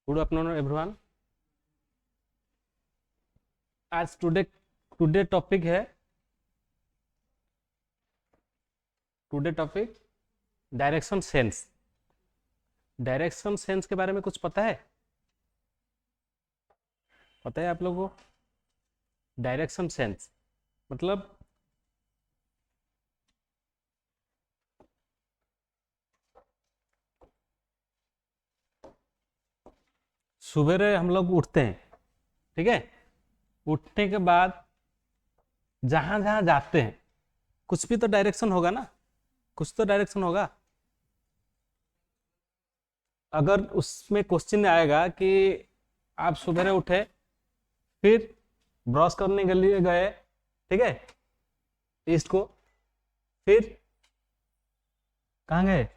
Good afternoon everyone. आज today topic direction sense. Direction sense के बारे में कुछ पता है आप लोगों को? डायरेक्शन सेंस मतलब सुबह हम लोग उठते हैं, ठीक है। उठने के बाद जहां जहां जाते हैं कुछ भी तो डायरेक्शन होगा ना, कुछ तो डायरेक्शन होगा। अगर उसमें क्वेश्चन आएगा कि आप सुबह उठे, फिर ब्रश करने के लिए गए, ठीक है, ईस्ट को, फिर कहाँ गए?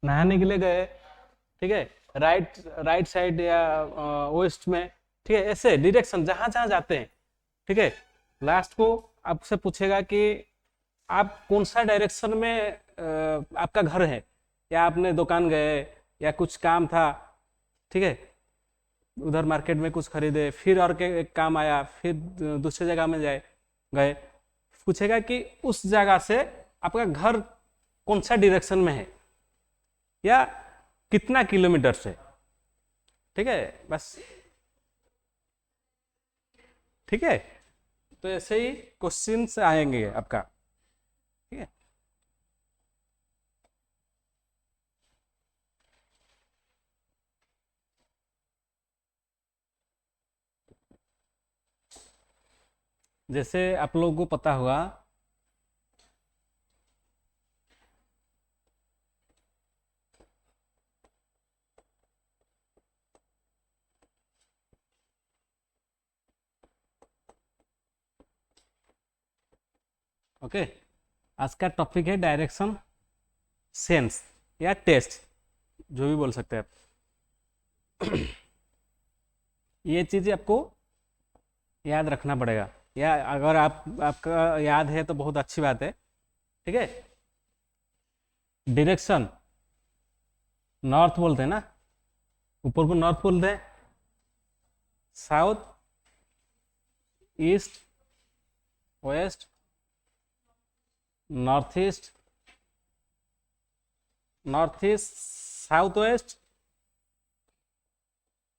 नहाने के लिए गए, ठीक है, राइट साइड या वेस्ट में, ठीक है। ऐसे डायरेक्शन जहां जहां जाते हैं, ठीक है। लास्ट को आपसे पूछेगा कि आप कौन सा डायरेक्शन में आपका घर है, या आपने दुकान गए या कुछ काम था, ठीक है, उधर मार्केट में कुछ खरीदे, फिर और के एक काम आया, फिर दूसरे जगह में गए। पूछेगा कि उस जगह से आपका घर कौन सा डायरेक्शन में है या कितना किलोमीटर से, ठीक है, बस, ठीक है। तो ऐसे ही क्वेश्चंस आएंगे आपका, ठीक है। जैसे आप लोगों को पता होगा, ओके। आज का टॉपिक है डायरेक्शन सेंस या टेस्ट, जो भी बोल सकते हैं आप। ये चीज़ें आपको याद रखना पड़ेगा, या अगर आपका याद है तो बहुत अच्छी बात है, ठीक है। डायरेक्शन नॉर्थ बोलते हैं ना, ऊपर को नॉर्थ बोलते हैं, south, east, west, north east, south west,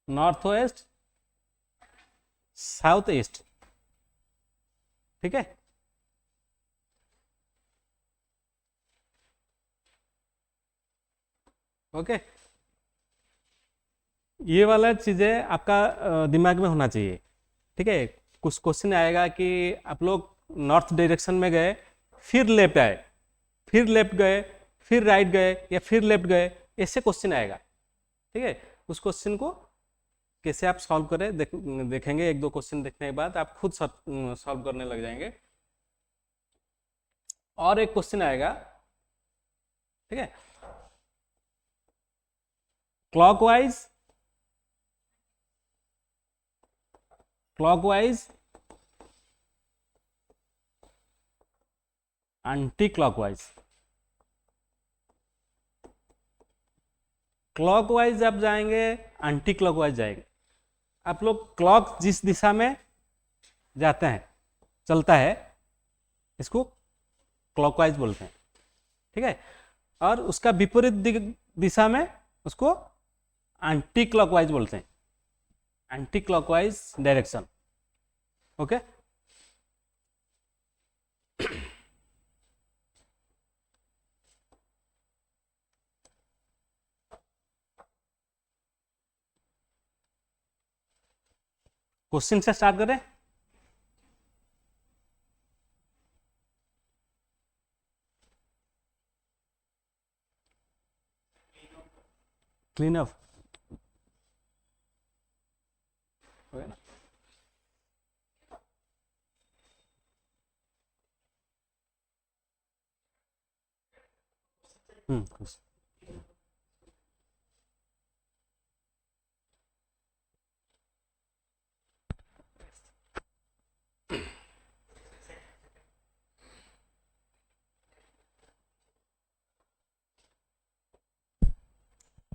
north west, south east, ठीक है। ओके, ये वाला चीज़ें आपका दिमाग में होना चाहिए, ठीक है। कुछ क्वेश्चन आएगा कि आप लोग नॉर्थ डायरेक्शन में गए, फिर लेफ्ट आए, फिर लेफ्ट गए, फिर राइट गए, या फिर लेफ्ट गए, ऐसे क्वेश्चन आएगा, ठीक है। उस क्वेश्चन को कैसे आप सॉल्व करें देखेंगे। एक दो क्वेश्चन देखने के बाद आप खुद सॉल्व करने लग जाएंगे। और एक क्वेश्चन आएगा, ठीक है, क्लॉकवाइज एंटी क्लॉकवाइज। क्लॉकवाइज आप जाएंगे, एंटी क्लॉकवाइज जाएंगे। आप लोग क्लॉक जिस दिशा में जाते हैं, चलता है, इसको क्लॉकवाइज बोलते हैं, ठीक है। और उसका विपरीत दिशा में उसको एंटी क्लॉकवाइज बोलते हैं, anti clockwise direction. Okay, question से स्टार्ट करें। क्लीन अप हो गया ना। question।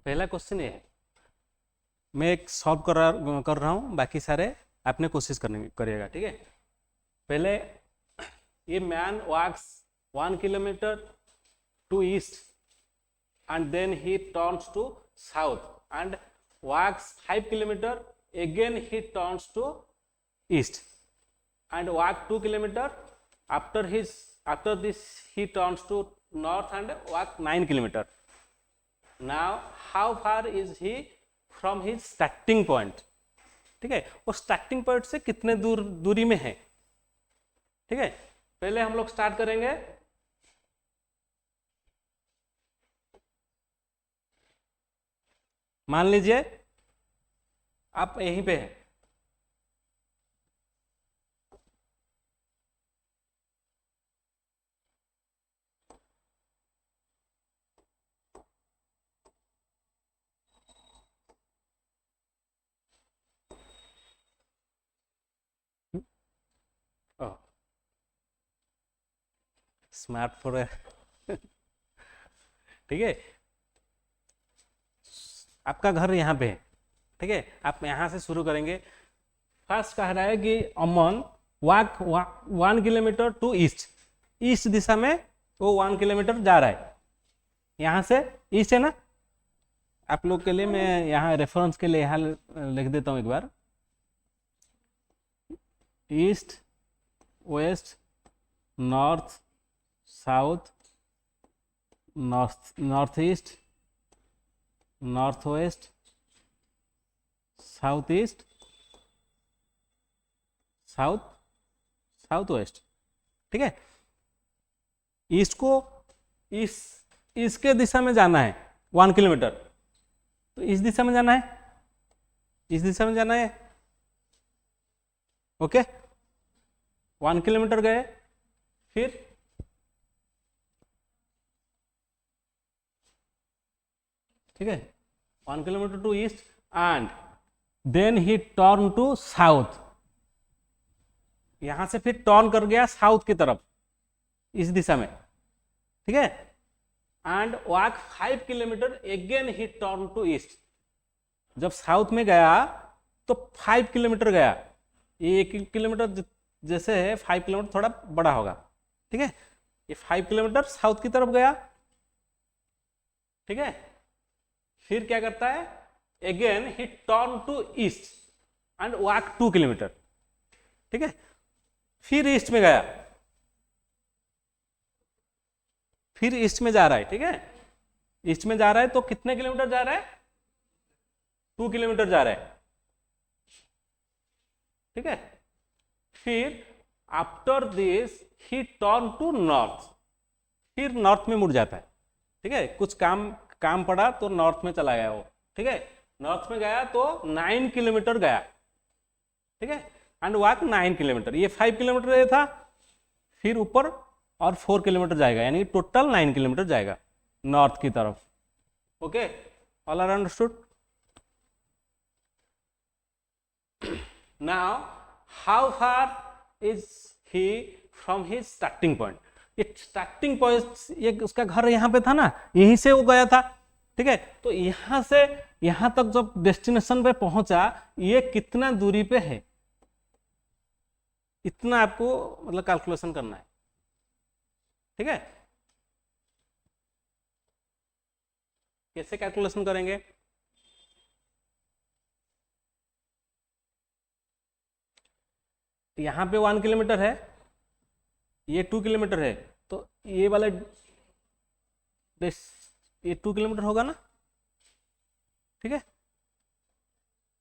पहला क्वेश्चन ये है, मैं एक सॉल्व कर रहा हूँ, बाकी सारे आपने कोशिश करिएगा, ठीक है। पहले ये man walks 1 kilometre to east and then he turns to south and walks 5 kilometer, again he turns to east and walk 2 kilometer, after this he turns to north and walk 9 kilometer. Now how far is he from his starting point? ठीक है, वो starting point से कितने दूरी में है, ठीक है। पहले हम लोग स्टार्ट करेंगे, मान लीजिए आप यहीं पे हैं, स्मार्टफोन है ठीक है। आपका घर यहाँ पे है, ठीक है। आप यहाँ से शुरू करेंगे। फर्स्ट कह रहा है कि Aman walk 1 kilometre to east, east दिशा में वो 1 किलोमीटर जा रहा है। यहाँ से ईस्ट है ना, आप लोग के लिए मैं यहाँ रेफरेंस के लिए यहाँ लिख देता हूँ एक बार, east west north south north east north west south east south west, ठीक है। ईस्ट को इसके दिशा में जाना है 1 किलोमीटर, तो इस दिशा में जाना है, इस दिशा में जाना है। ओके, 1 किलोमीटर गए, फिर ठीक है 1 kilometre to east and then he turn to south. यहां से फिर टर्न कर गया साउथ की तरफ, इस दिशा में, ठीक है। And walk 5 kilometre, again he turn to east. जब साउथ में गया तो 5 किलोमीटर गया, ये 1 किलोमीटर जैसे है, 5 किलोमीटर थोड़ा बड़ा होगा, ठीक है। ये 5 किलोमीटर साउथ की तरफ गया, ठीक है। फिर क्या करता है, again he turn to east and walk 2 kilometre, ठीक है। फिर ईस्ट में गया, फिर ईस्ट में जा रहा है, ठीक है। ईस्ट में जा रहा है तो कितने किलोमीटर जा रहा है, 2 किलोमीटर जा रहा है, ठीक है। फिर after this he turn to north, फिर नॉर्थ में मुड़ जाता है, ठीक है। कुछ काम पड़ा तो नॉर्थ में चला गया वो, ठीक है। नॉर्थ में गया तो 9 किलोमीटर गया, ठीक है, एंड वॉक 9 किलोमीटर, ये 5 किलोमीटर ये था, फिर ऊपर और 4 किलोमीटर जाएगा, यानी टोटल 9 किलोमीटर जाएगा नॉर्थ की तरफ। Okay, all are understood? Now how far is he from his starting point? ये स्टार्टिंग पॉइंट, ये उसका घर यहाँ पे था ना, यहीं से वो गया था, ठीक है, तो यहां से यहां तक जब डेस्टिनेशन पे पहुंचा, ये कितना दूरी पे है, इतना आपको मतलब कैलकुलेशन करना है, ठीक है। कैसे कैलकुलेशन करेंगे? यहां पे 1 किलोमीटर है, ये 2 किलोमीटर है, तो ये वाला ये 2 किलोमीटर होगा ना, ठीक है,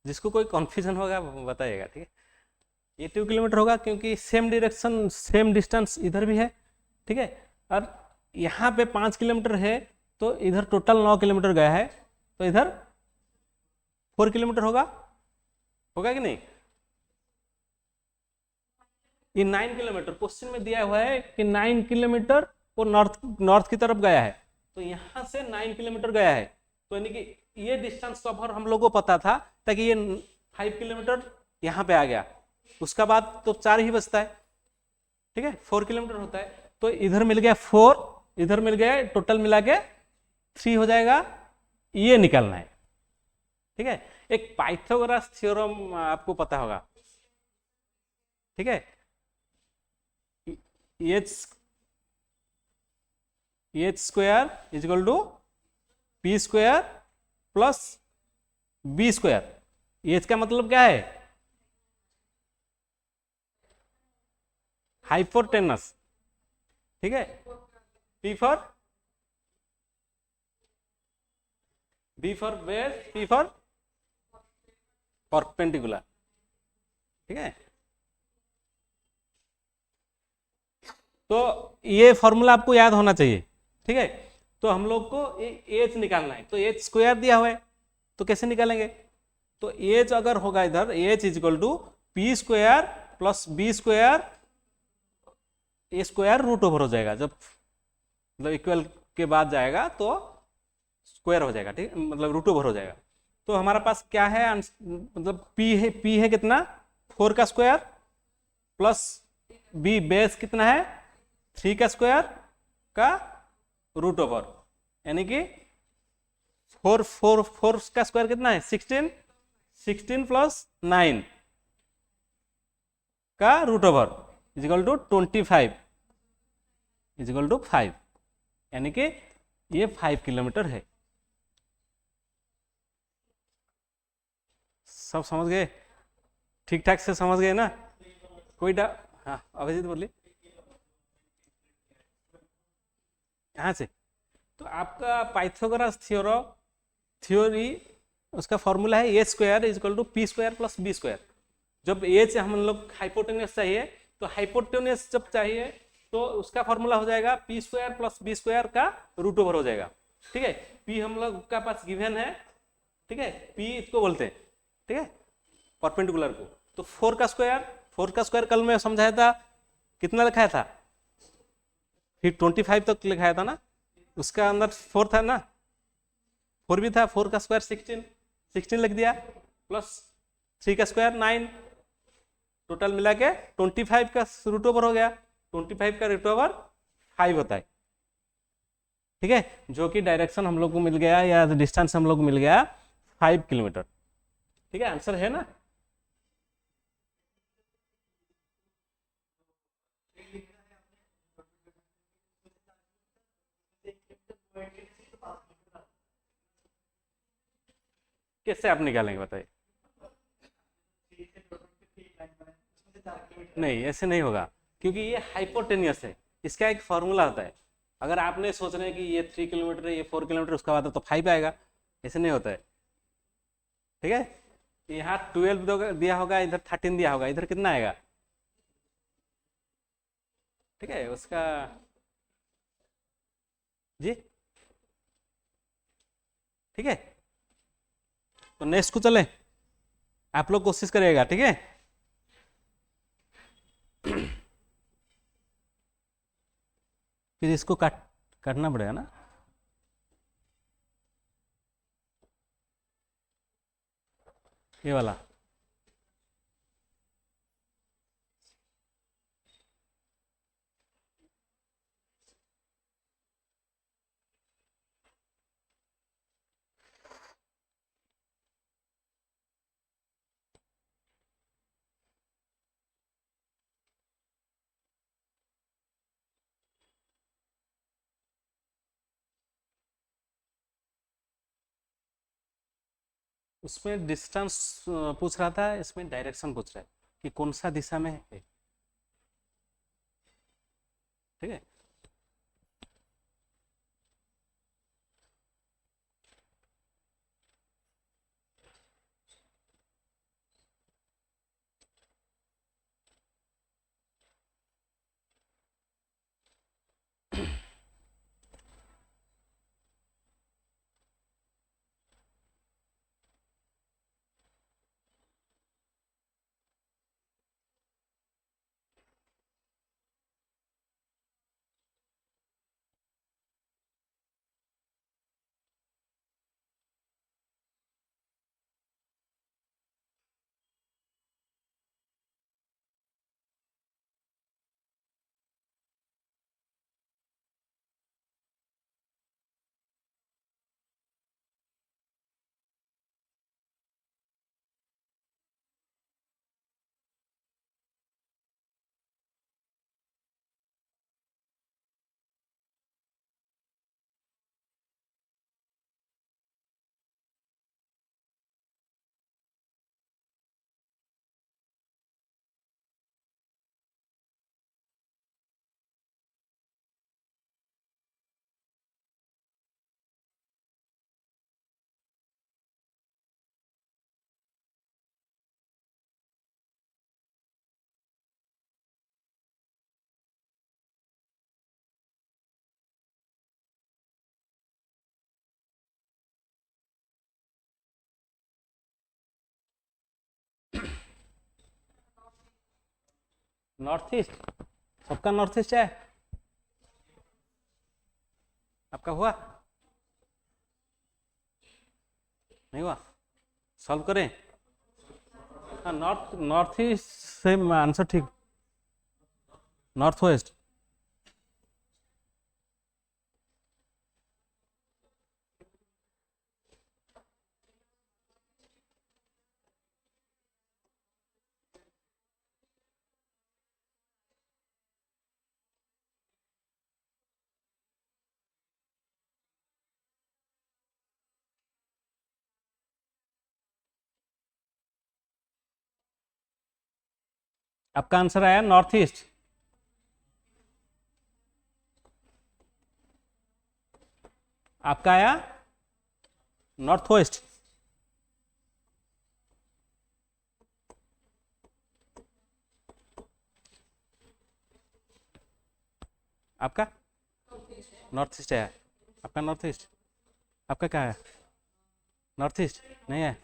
जिसको कोई कंफ्यूजन होगा बताइएगा, ठीक है। ये 2 किलोमीटर होगा क्योंकि सेम डायरेक्शन सेम डिस्टेंस इधर भी है, ठीक है, और यहाँ पे 5 किलोमीटर है, तो इधर टोटल 9 किलोमीटर गया है, तो इधर 4 किलोमीटर होगा, होगा कि नहीं? ये 9 किलोमीटर क्वेश्चन में दिया हुआ है कि 9 किलोमीटर वो नॉर्थ की तरफ गया है, तो यहाँ से 9 किलोमीटर गया है, तो यानी कि ये डिस्टेंस कवर हम लोगों को पता था, ताकि ये 5 किलोमीटर यहाँ पे आ गया, उसका बाद तो 4 ही बचता है, ठीक है, 4 किलोमीटर होता है, तो इधर मिल गया 4, इधर मिल गया, टोटल मिला के 3 हो जाएगा, ये निकालना है, ठीक है। एक पाइथागोरस थ्योरम आपको पता होगा, ठीक है, H square is equal to P square plus B square. H का मतलब क्या है? हाइपोटेनस, ठीक है, B for base, P for perpendicular, ठीक है। तो ये फॉर्मूला आपको याद होना चाहिए, ठीक है। तो हम लोग को एच निकालना है, तो एच स्क्वायर दिया हुआ है, तो कैसे निकालेंगे? तो एच अगर होगा इधर, H is equal to P square plus B square, a square root over हो जाएगा, जब मतलब इक्वल के बाद जाएगा तो स्क्वायर हो जाएगा, ठीक, मतलब रूट ओवर हो जाएगा। तो हमारा पास क्या है, मतलब पी है कितना, 4 का स्क्वायर, प्लस बी बेस कितना है, 3 का स्क्वायर का रूट ओवर, यानी कि 4 का स्क्वायर कितना है, 16 प्लस 9 का root over is equal to 25 is equal to 5, यानी कि ये 5 किलोमीटर है। सब समझ गए? ठीक ठाक से समझ गए ना? कोई हाँ अभिजीत बोलिए। यहाँ से तो आपका पाइथागोरस थ्योरी उसका फॉर्मूला है A square is equal to P square plus B square. जब एच हम लोग हाइपोटेन्यूस चाहिए, तो हाइपोटेन्यूस जब चाहिए तो उसका फॉर्मूला हो जाएगा P square plus B square का रूट ओवर हो जाएगा, ठीक है। पी हम लोग का पास गिवन है, ठीक है, पी इसको बोलते हैं, ठीक है, परपेंडिकुलर को। तो 4 का स्क्वायर कल में समझाया था, कितना लिखाया था, फिर 25 तक लिखाया था ना, उसका अंदर 4 था ना, 4 भी था, 4 का स्क्वायर 16 लिख दिया, प्लस 3 का स्क्वायर 9, टोटल मिला के 25 का रूट ओवर हो गया, 25 का रूट ओवर 5 होता है, ठीक है, जो कि डायरेक्शन हम लोग को मिल गया या डिस्टेंस हम लोग को मिल गया 5 किलोमीटर, ठीक है। आंसर है ना? कैसे आप निकालेंगे बताइए? नहीं, ऐसे नहीं होगा, क्योंकि ये हाइपोटेनियस है, इसका एक फॉर्मूला होता है। अगर आपने सोच रहे हैं कि ये 3 किलोमीटर है, ये 4 किलोमीटर, उसका बाद तो 5 आएगा, ऐसे नहीं होता है, ठीक है। यहाँ 12 दिया होगा, इधर 13 दिया होगा, इधर कितना आएगा, ठीक है, उसका जी, ठीक है। तो नेक्स्ट को चले, आप लोग कोशिश करिएगा, ठीक है। फिर इसको काटना पड़ेगा ना। ये वाला उसमें डिस्टेंस पूछ रहा था, इसमें डायरेक्शन पूछ रहा है कि कौन सा दिशा में है, ठीक है। नॉर्थ ईस्ट, सबका नॉर्थ ईस्ट है। आपका हुआ नहीं हुआ? सॉल्व करें। हाँ, नॉर्थ ईस्ट से आंसर ठीक। नॉर्थ वेस्ट, आपका आंसर आया नॉर्थ ईस्ट। आपका आया नॉर्थ वेस्ट। आपका नॉर्थ ईस्ट है। आपका नॉर्थ ईस्ट। आपका क्या है? नॉर्थ ईस्ट नहीं है,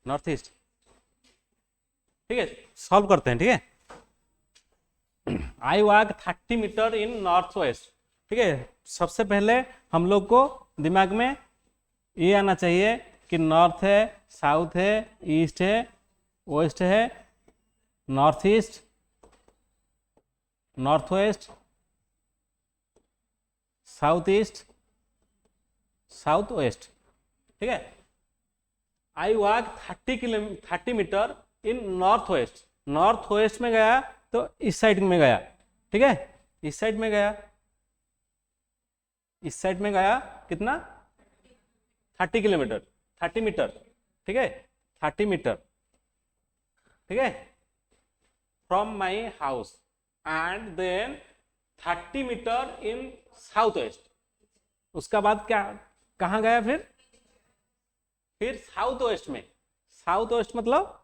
नॉर्थ ईस्ट। ठीक है, सॉल्व करते हैं, ठीक है। I walk 30 metre in north west. ठीक है, सबसे पहले हम लोग को दिमाग में ये आना चाहिए कि नॉर्थ है, साउथ है, ईस्ट है, वेस्ट है, north east, north west, south east, south west. ठीक है, I walk 30 metre in north west. North west में गया तो इस साइड में गया, ठीक है, इस साइड में गया, इस साइड में गया, कितना? 30 किलोमीटर, 30 मीटर, ठीक है, 30 मीटर, ठीक है, from my house and then 30 metre in south west. उसका बाद क्या, कहाँ गया फिर साउथ वेस्ट में। साउथ वेस्ट मतलब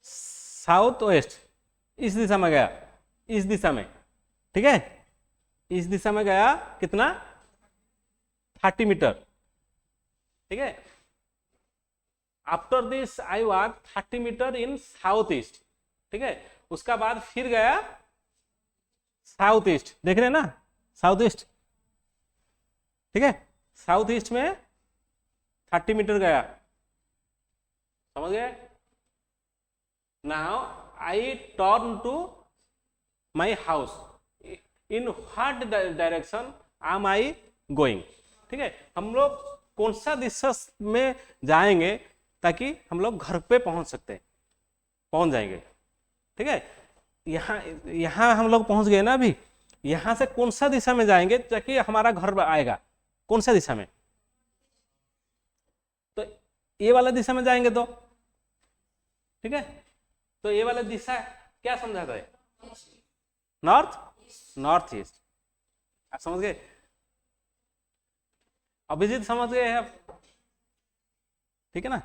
साउथ वेस्ट, इस दिशा में गया, इस दिशा में, ठीक है, इस दिशा में गया, कितना? 30 मीटर, ठीक है। After this I walk 30 metre in south east, ठीक है। उसका बाद फिर गया साउथ ईस्ट, देख रहे हैं ना, साउथ ईस्ट, ठीक है। साउथ ईस्ट में 30 मीटर गया, समझ गए। Now I turn to my house, in what direction am I going, ठीक है। हम लोग कौन सा दिशा में जाएंगे ताकि हम लोग घर पे पहुंच सकते हैं, पहुंच जाएंगे, ठीक है। यहाँ यहाँ हम लोग पहुंच गए ना अभी, यहाँ से कौन सा दिशा में जाएंगे ताकि हमारा घर आएगा, कौन सा दिशा में, तो ये वाला दिशा में जाएंगे तो, ठीक है। तो ये वाला दिशा क्या समझाता है, नॉर्थ, नॉर्थ ईस्ट, आप समझ गए। अभिजीत समझ गए हैं आप, ठीक है ना।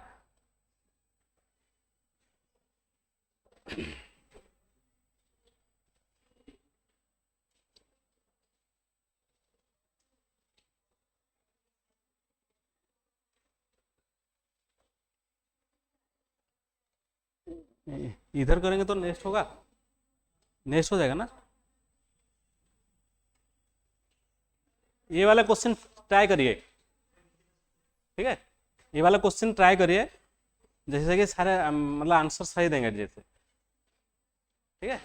इधर करेंगे तो नेक्स्ट होगा, नेक्स्ट हो जाएगा ना। ये वाला क्वेश्चन ट्राई करिए, ठीक है। ये वाला क्वेश्चन ट्राई करिए, जैसे कि सारे मतलब आंसर सही देंगे जैसे, ठीक है।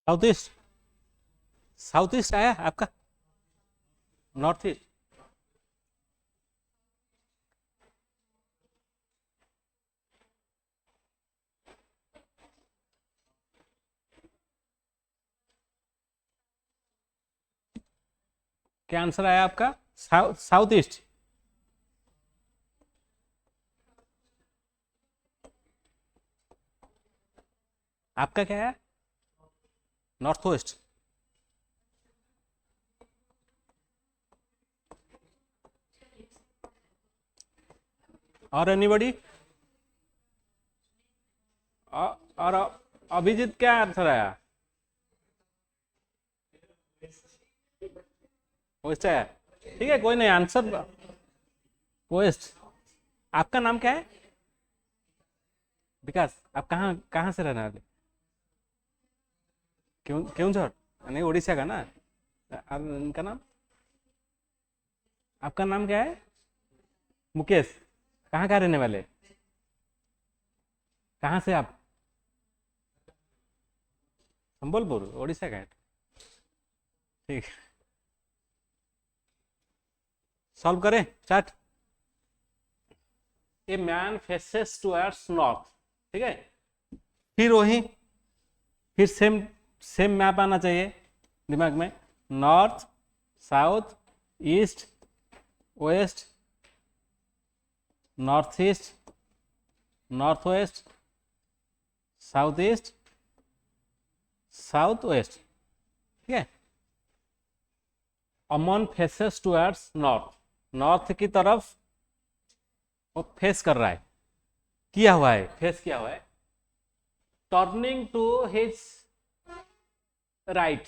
साउथ ईस्ट, साउथ ईस्ट आया आपका, नॉर्थ ईस्ट, क्या आंसर आया आपका, साउथ, साउथ ईस्ट। आपका क्या है, नॉर्थ वेस्ट। और एनीबॉडी, और अभिजीत क्या आंसर आया, वेस्ट आया, ठीक है, कोई नहीं, आंसर वेस्ट। आपका नाम क्या है, विकास, आप कहाँ कहाँ से रहने वाले, क्यों केउंझर, नहीं उड़ीसा का ना। अब इनका नाम, आपका नाम क्या है, मुकेश, कहाँ का रहने वाले, कहाँ से आप? संबलपुर, उड़ीसा का है। ठीक, सॉल्व करें, start. A man faces towards north, ठीक है, फिर वही, फिर सेम सेम मैप आना चाहिए दिमाग में, north, south, east, west, north east, north west, south east, south west, ठीक है। Aman faces towards north, north की तरफ वो फेस कर रहा है, किया हुआ है, फेस किया हुआ है। टर्निंग टू हिज राइट,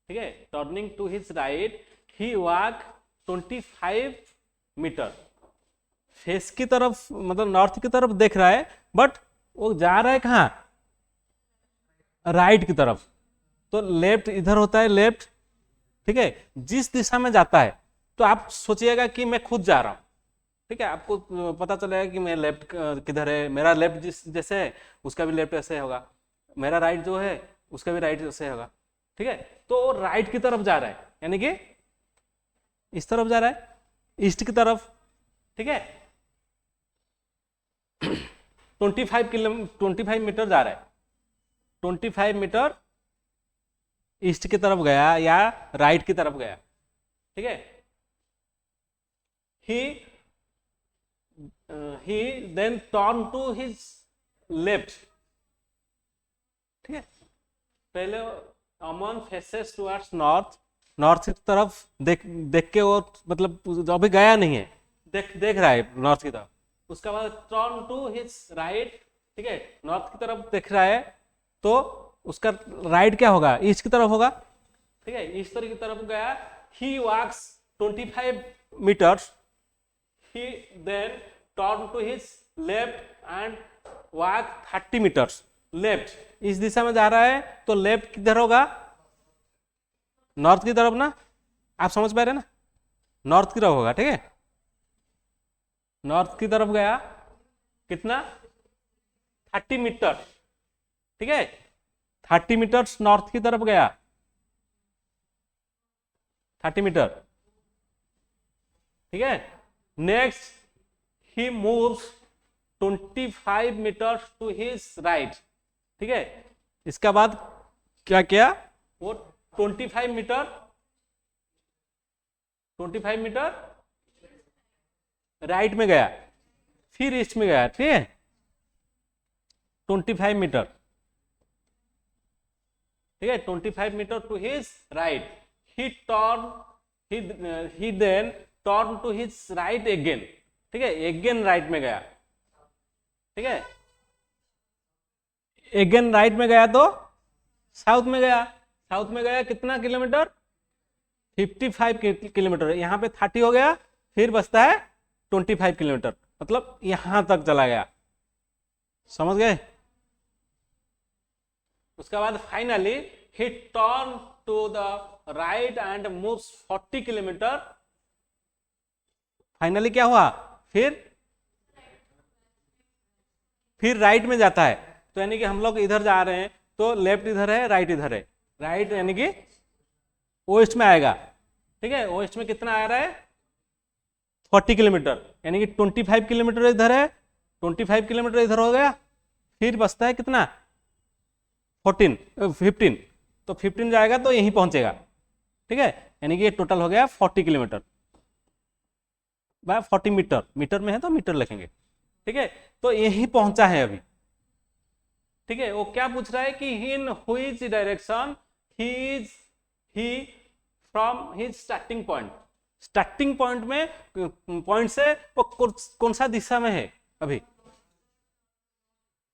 ठीक है, turning to his right he walk 25 metre, face की तरफ मतलब नॉर्थ की तरफ देख रहा है, बट वो जा रहा है कहाँ, राइट की तरफ। तो लेफ्ट इधर होता है, लेफ्ट, ठीक है, जिस दिशा में जाता है तो आप सोचिएगा कि मैं खुद जा रहा हूं, ठीक है, आपको पता चलेगा कि मैं लेफ्ट किधर है, मेरा लेफ्ट जिस जैसे है उसका भी लेफ्ट ऐसे होगा, मेरा राइट जो है उसका भी राइट ऐसे होगा, ठीक है। तो राइट की तरफ जा रहा है, यानी कि इस तरफ जा रहा है, ईस्ट की तरफ, ठीक है। 25 मीटर जा रहा है, 25 मीटर ईस्ट की तरफ गया या राइट की तरफ गया, ठीक है। he then turn to his left, ठीक है। पहले अमन फेसेस टुवर्ड्स नॉर्थ, नॉर्थ की तरफ देख के वो मतलब अभी गया नहीं है, देख रहा है नॉर्थ की तरफ। उसके बाद टर्न टू हिज राइट, ठीक है, नॉर्थ की तरफ देख रहा है, तो उसका राइट क्या होगा, ईस्ट की तरफ होगा, ठीक है, ईस्ट की तरफ गया। ही वॉक्स 25 metres, he then turn to his left and walk 30 meters, left, इस दिशा में जा रहा है तो लेफ्ट किधर होगा, नॉर्थ की तरफ ना, आप समझ पा रहे ना, नॉर्थ की तरफ होगा, ठीक है। नॉर्थ की तरफ गया, कितना, 30 मीटर, ठीक है, 30 मीटर नॉर्थ की तरफ गया, 30 मीटर, ठीक है। Next he moves 25 metre to his right, ठीक है। इसका बाद क्या किया, वो 25 मीटर राइट में गया, फिर ईस्ट में गया, ठीक है, 25 मीटर, ठीक है, 25 metre to his right. He then turn to his right again, ठीक है, अगेन राइट में गया, ठीक है, अगेन राइट में गया तो साउथ में गया, साउथ में गया कितना किलोमीटर, 55 किलोमीटर, यहाँ पे 30 हो गया, फिर बचता है 25 किलोमीटर, मतलब यहां तक चला गया, समझ गए। उसके बाद finally he turn to the right and moves 40 kilometre, finally क्या हुआ, फिर राइट में जाता है, तो यानी कि हम लोग इधर जा रहे हैं तो लेफ्ट इधर है, राइट इधर है, राइट यानी कि वेस्ट में आएगा, ठीक है, वेस्ट में कितना आ रहा है 40 किलोमीटर, यानी कि 25 किलोमीटर इधर है, 25 किलोमीटर इधर हो गया, फिर बचता है कितना 15, तो 15 जाएगा तो यहीं पहुंचेगा, ठीक है, यानी कि ये टोटल हो गया 40 किलोमीटर बाय 40 मीटर, मीटर में है तो मीटर लिखेंगे, ठीक है। तो यही पहुंचा है अभी, ठीक है। वो क्या पूछ रहा है कि in which direction he from his starting point, starting point में पॉइंट से वो कौन सा दिशा में है, अभी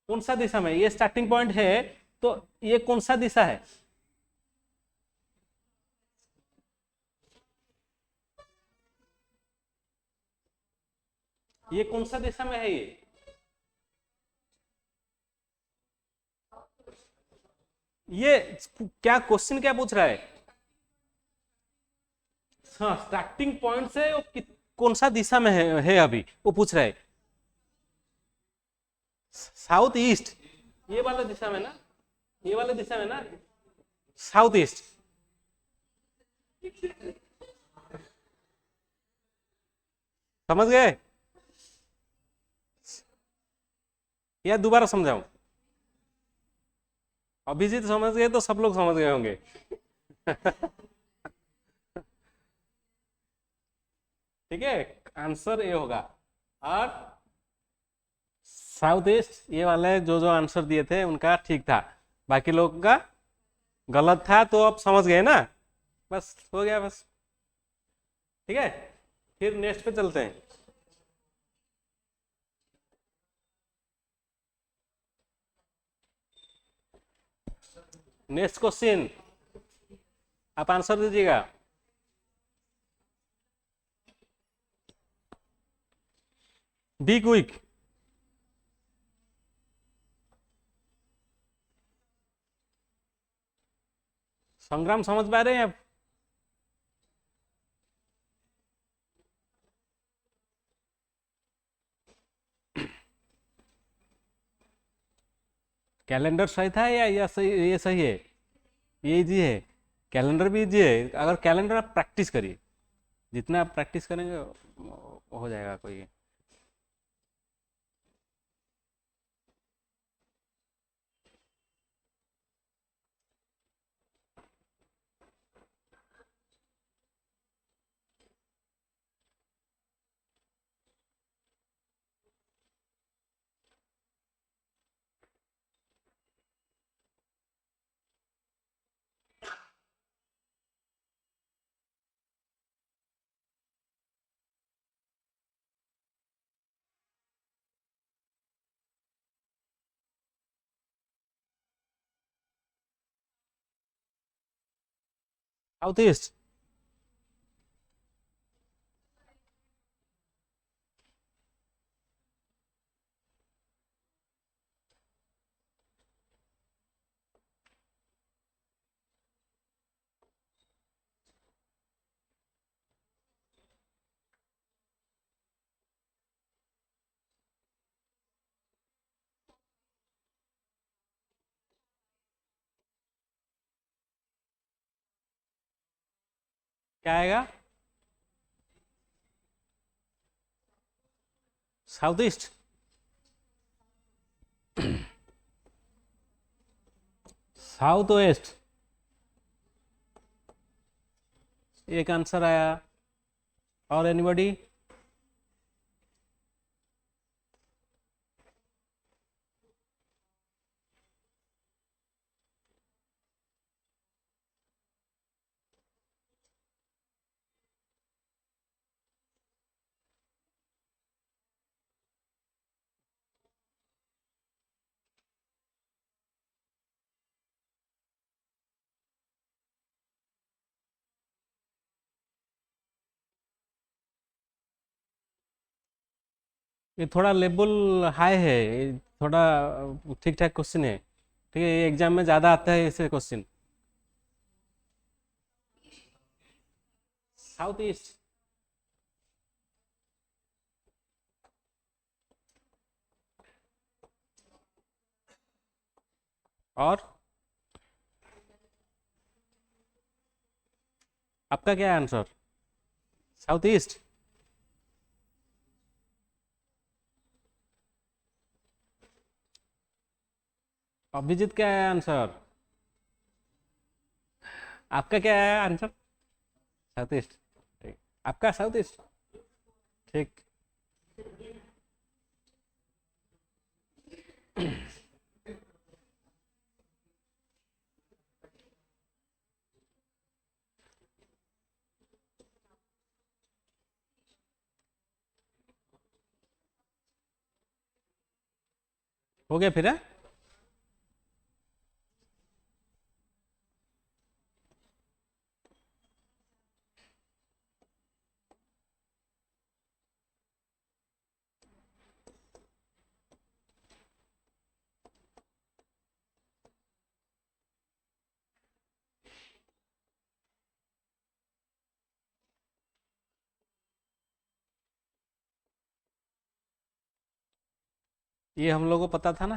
कौन सा दिशा में, ये स्टार्टिंग पॉइंट है तो ये कौन सा दिशा है, ये कौन सा दिशा में है, ये क्या क्वेश्चन क्या पूछ रहा है, हाँ, स्टार्टिंग पॉइंट से वो कौन सा दिशा में है अभी, वो पूछ रहा है। साउथ ईस्ट, ये वाला दिशा में ना, ये वाले दिशा में ना, साउथ ईस्ट। समझ गए या दोबारा समझाऊं? अभिजीत समझ गए तो सब लोग समझ गए होंगे। ठीक है, आंसर ये होगा। और साउथ ईस्ट, ये वाले जो जो आंसर दिए थे उनका ठीक था, बाकी लोगों का गलत था। तो अब समझ गए ना, बस हो गया बस। ठीक है, फिर नेक्स्ट पे चलते हैं। नेक्स्ट क्वेश्चन, आप आंसर दीजिएगा। Be quick. संग्राम समझ पा रहे हैं आप? कैलेंडर सही था या सही, ये सही है, ये इजी है। कैलेंडर भी इजी है, अगर कैलेंडर आप प्रैक्टिस करिए, जितना आप प्रैक्टिस करेंगे हो जाएगा कोई। South east. क्या आएगा? South east. साउथ वेस्ट, एक आंसर आया। और एनीबॉडी? ये थोड़ा लेवल हाई है, ये थोड़ा ठीक ठाक क्वेश्चन है। ठीक है, ये एग्जाम में ज़्यादा आता है ऐसे क्वेश्चन। South east. और आपका क्या है आंसर? South east. अभिजीत क्या है आंसर? आपका क्या है आंसर? South east. ठीक, आपका साउथ ईस्ट। ठीक। हो गया फिर, है? ये हम लोगों को पता था ना,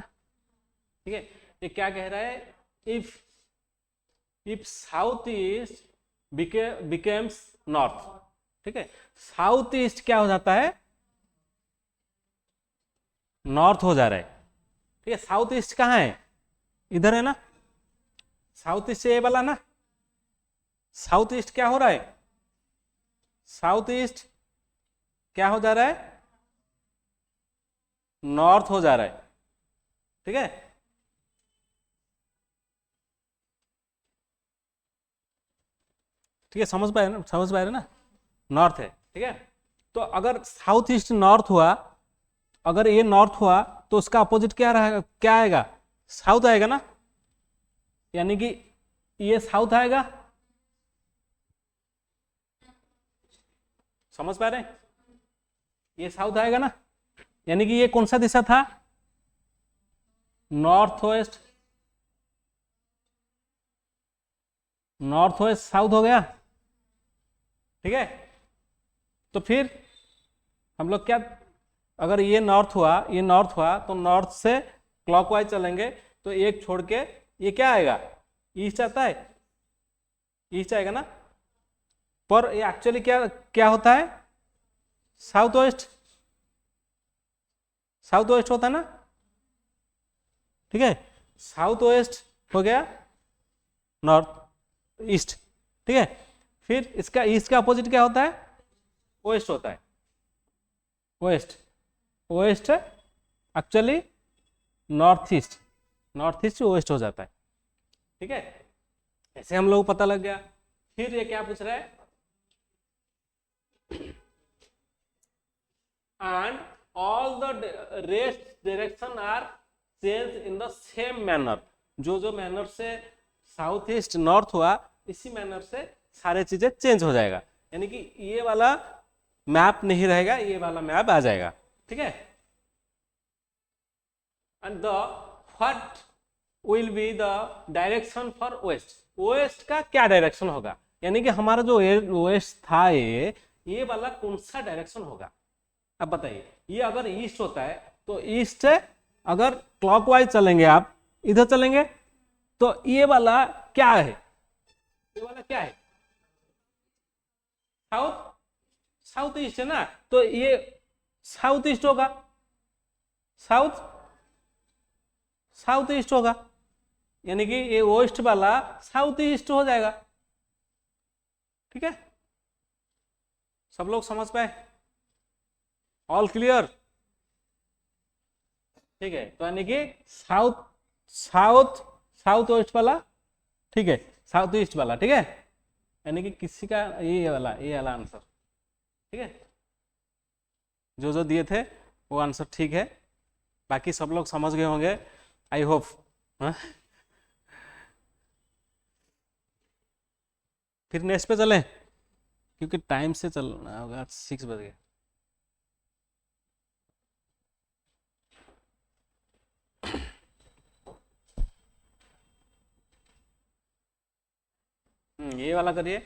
ठीक है। ये क्या कह रहा है, if if south east becomes north, ठीक है। साउथ ईस्ट क्या हो जाता है, नॉर्थ हो जा रहा है, ठीक है। साउथ ईस्ट कहाँ है, इधर है ना, साउथ ईस्ट ये वाला ना। साउथ ईस्ट क्या हो रहा है, साउथ ईस्ट क्या हो जा रहा है, नॉर्थ हो जा रहा है, ठीक है। ठीक है, समझ पाए ना, समझ पाए ना, नॉर्थ है, ठीक है। तो अगर साउथ ईस्ट नॉर्थ हुआ, अगर ये नॉर्थ हुआ तो उसका अपोजिट क्या रहेगा, क्या आएगा, साउथ आएगा ना, यानी कि ये साउथ आएगा, समझ पा रहे हैं, ये साउथ आएगा ना, यानी कि ये कौन सा दिशा था, north west, north west south हो गया, ठीक है। तो फिर हम लोग क्या, अगर ये नॉर्थ हुआ, ये नॉर्थ हुआ तो नॉर्थ से क्लॉकवाइज चलेंगे, तो एक छोड़ के ये क्या आएगा, ईस्ट आता है, ईस्ट आएगा ना। पर ये एक्चुअली क्या क्या होता है, साउथ वेस्ट, साउथ वेस्ट होता है ना, ठीक है। साउथ वेस्ट हो गया, नॉर्थ ईस्ट, ठीक है। फिर इसका ईस्ट का अपोजिट क्या होता है, वेस्ट होता है, west, west actually north east, north east west हो जाता है, ठीक है। ऐसे हम लोग को पता लग गया। फिर ये क्या पूछ रहा है, and all the rest direction are changed in the same manner, जो जो मैनर से साउथ ईस्ट नॉर्थ हुआ, इसी मैनर से सारे चीजें चेंज हो जाएगा, यानी कि ये वाला मैप नहीं रहेगा, ये वाला मैप आ जाएगा, ठीक है। And the what will be the direction for west, west का क्या डायरेक्शन होगा, यानी कि हमारा जो वेस्ट था ये वाला कौन सा डायरेक्शन होगा। अब बताइए, ये अगर ईस्ट होता है तो ईस्ट है, अगर क्लॉकवाइज चलेंगे आप, इधर चलेंगे, तो ये वाला क्या है, ये वाला क्या है, साउथ, साउथ ईस्ट है ना, तो ये साउथ ईस्ट होगा, साउथ साउथ ईस्ट होगा, यानी कि ये वेस्ट वाला साउथ ईस्ट हो जाएगा, ठीक है। सब लोग समझ पाए, ऑल क्लियर, ठीक है। तो यानी कि साउथ साउथ साउथ वेस्ट वाला, ठीक है, साउथ ईस्ट वाला, ठीक है, यानी कि किसी का ये वाला आंसर, ठीक है। जो जो दिए थे वो आंसर ठीक है, बाकी सब लोग समझ गए होंगे, आई होप। फिर नेक्स्ट पे चलें, क्योंकि टाइम से चलना होगा, 6 बज गए। ये वाला करिए।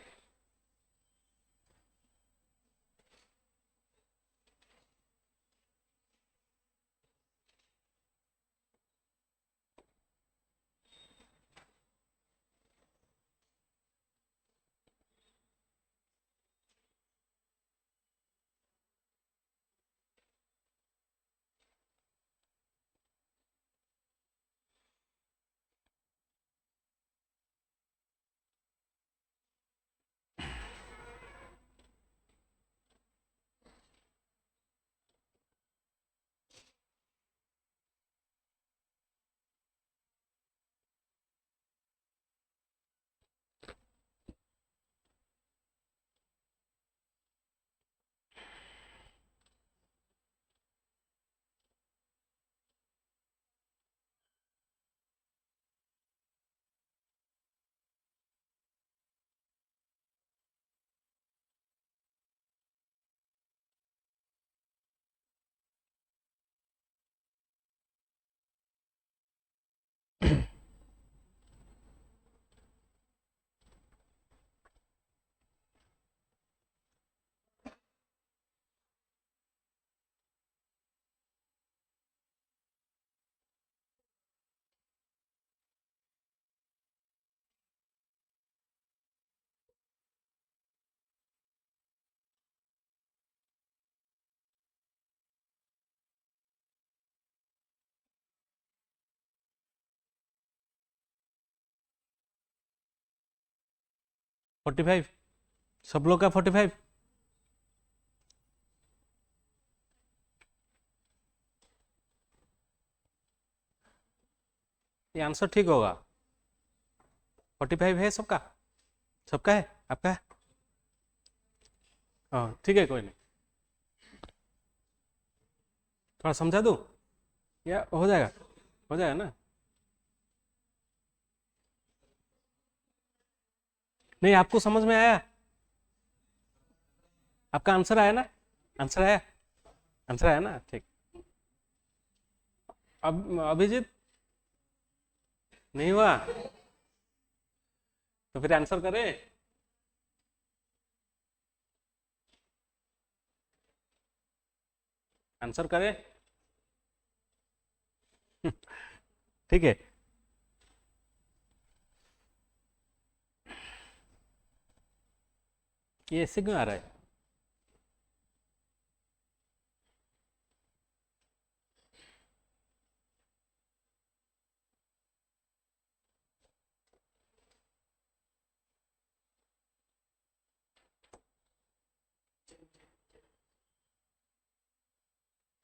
45, सब लोग का 45। ये आंसर ठीक होगा, 45 है सबका, सबका है, आपका है? हाँ ठीक है, कोई नहीं, थोड़ा समझा दूँ या हो जाएगा? हो जाएगा ना? नहीं, आपको समझ में आया? आपका आंसर आया ना? आंसर आया? आंसर आया ना? ठीक। अब अभिजीत नहीं हुआ तो फिर आंसर करें? आंसर करें? ठीक है। ये ऐसे क्यों आ रहा है?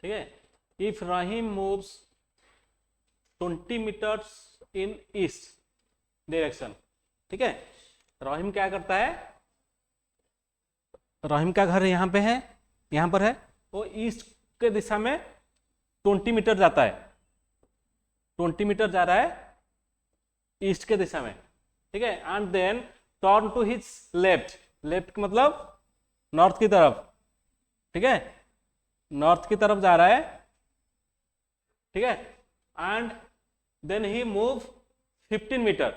ठीक है, if Rahim moves 20 metres in east direction, ठीक है, राहिम क्या करता है? राहिम का घर यहाँ पे है, यहाँ पर है, वो ईस्ट के दिशा में 20 मीटर जाता है, 20 मीटर जा रहा है ईस्ट के दिशा में, ठीक है, and then turn to his left, left मतलब नॉर्थ की तरफ, ठीक है, नॉर्थ की तरफ जा रहा है, ठीक है, and then he move 15 metre,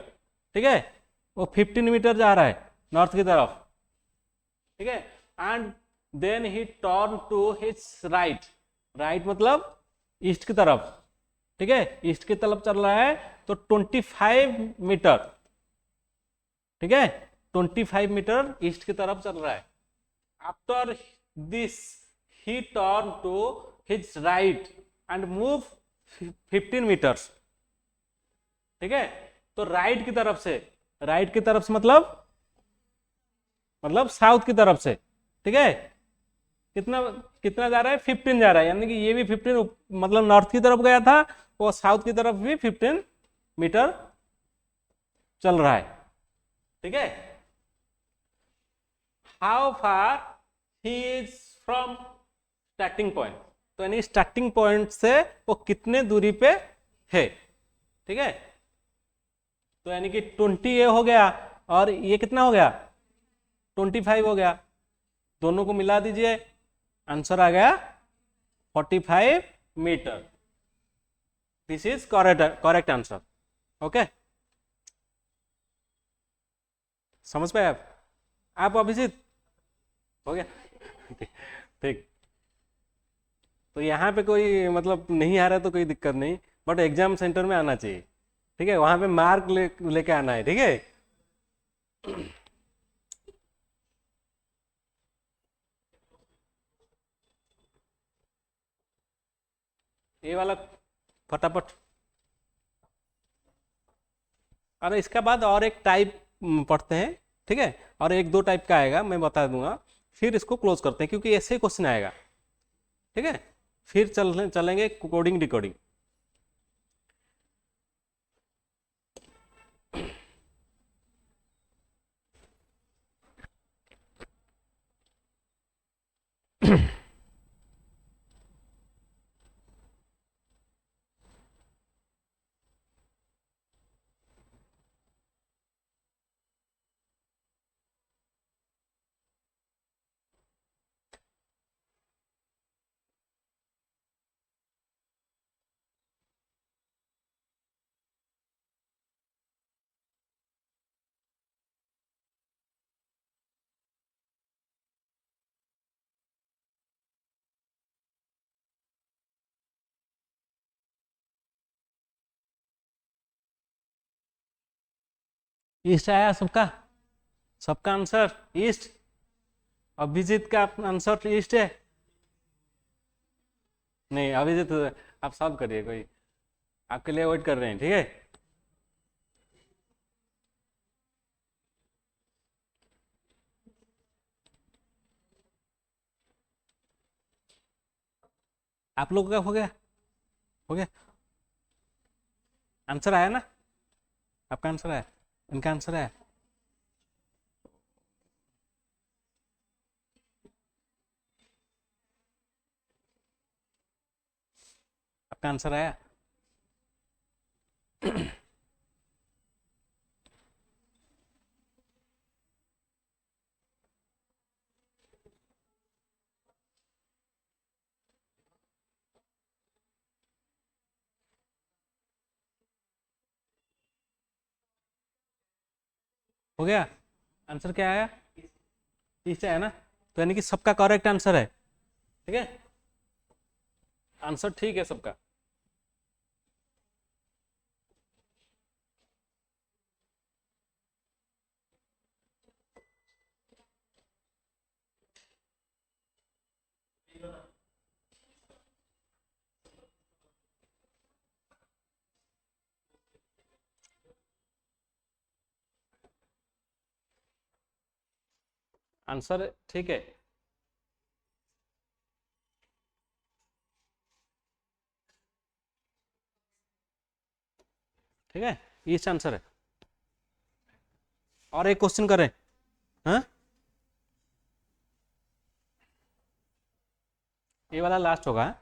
ठीक है, वो 15 मीटर जा रहा है नॉर्थ की तरफ, ठीक है, and then he turn to his right, right मतलब ईस्ट की तरफ, ठीक है, ईस्ट की तरफ चल रहा है, तो 25 मीटर, ठीक है, 25 मीटर ईस्ट की तरफ चल रहा है। After this he turn to his right and move 15 meters, ठीक है, तो राइट की तरफ से, राइट की तरफ से मतलब साउथ की तरफ से, ठीक है, कितना कितना जा रहा है? 15 जा रहा है, यानी कि ये भी 15 मतलब नॉर्थ की तरफ गया था, वो साउथ की तरफ भी 15 मीटर चल रहा है, ठीक है। How far he is from starting point, तो यानी स्टार्टिंग पॉइंट से वो कितने दूरी पे है, ठीक है, तो यानी कि 20 ये हो गया और ये कितना हो गया? 25 हो गया, दोनों को मिला दीजिए, आंसर आ गया 45 metre. This is correct answer. Okay, समझ पाए आप अभिजीत? हो गया? ठीक, तो यहाँ पे कोई मतलब नहीं आ रहा तो कोई दिक्कत नहीं, बट एग्जाम सेंटर में आना चाहिए, ठीक है, वहां पे मार्क लेके आना है, ठीक है। ये वाला फटाफट। अरे इसके बाद और एक टाइप पढ़ते हैं, ठीक है, और एक दो टाइप का आएगा, मैं बता दूंगा, फिर इसको क्लोज करते हैं, क्योंकि ऐसे ही क्वेश्चन आएगा, ठीक है, फिर चलेंगे कोडिंग डिकोडिंग। ईस्ट आया सबका? सबका आंसर ईस्ट? अभिजीत का आंसर ईस्ट है? नहीं अभिजीत, आप सॉल्व करिए, कोई आपके लिए वेट कर रहे हैं, ठीक है। आप लोगों का हो गया? हो गया? आंसर आया ना? आपका आंसर आया? इनका आंसर आया? आपका आंसर आया? हो गया? आंसर क्या आया? तीस आया ना? तो यानी कि सबका करेक्ट आंसर है। ठीक है, आंसर ठीक है सबका। आंसर ठीक है। ठीक है, ईस्ट आंसर है। और एक क्वेश्चन करें? हाँ, ये वाला लास्ट होगा।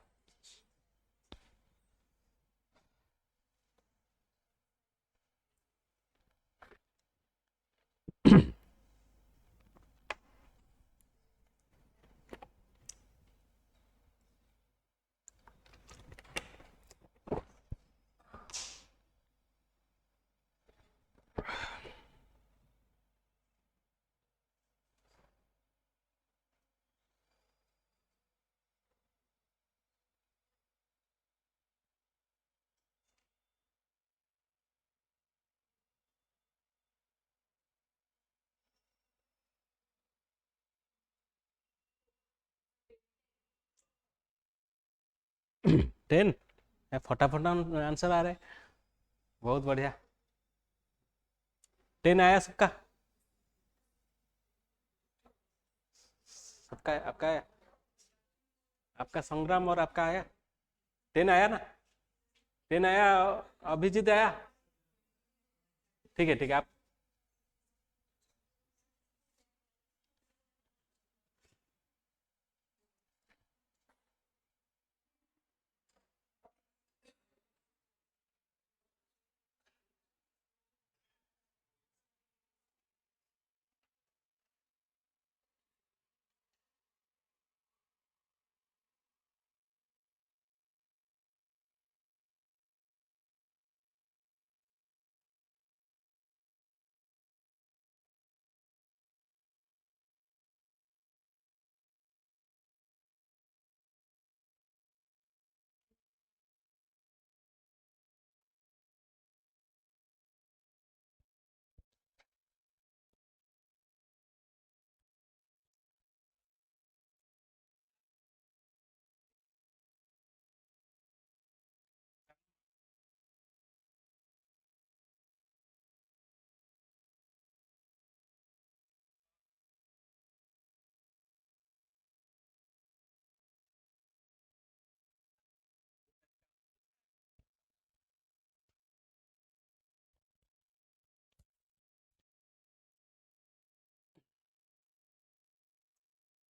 टेन? फटाफट आंसर आ रहे हैं। बहुत बढ़िया। टेन आया सबका? सबका आपका आया? आपका संग्राम और आपका आया? टेन आया ना? टेन आया? अभिजीत आया? ठीक है, ठीक है। आप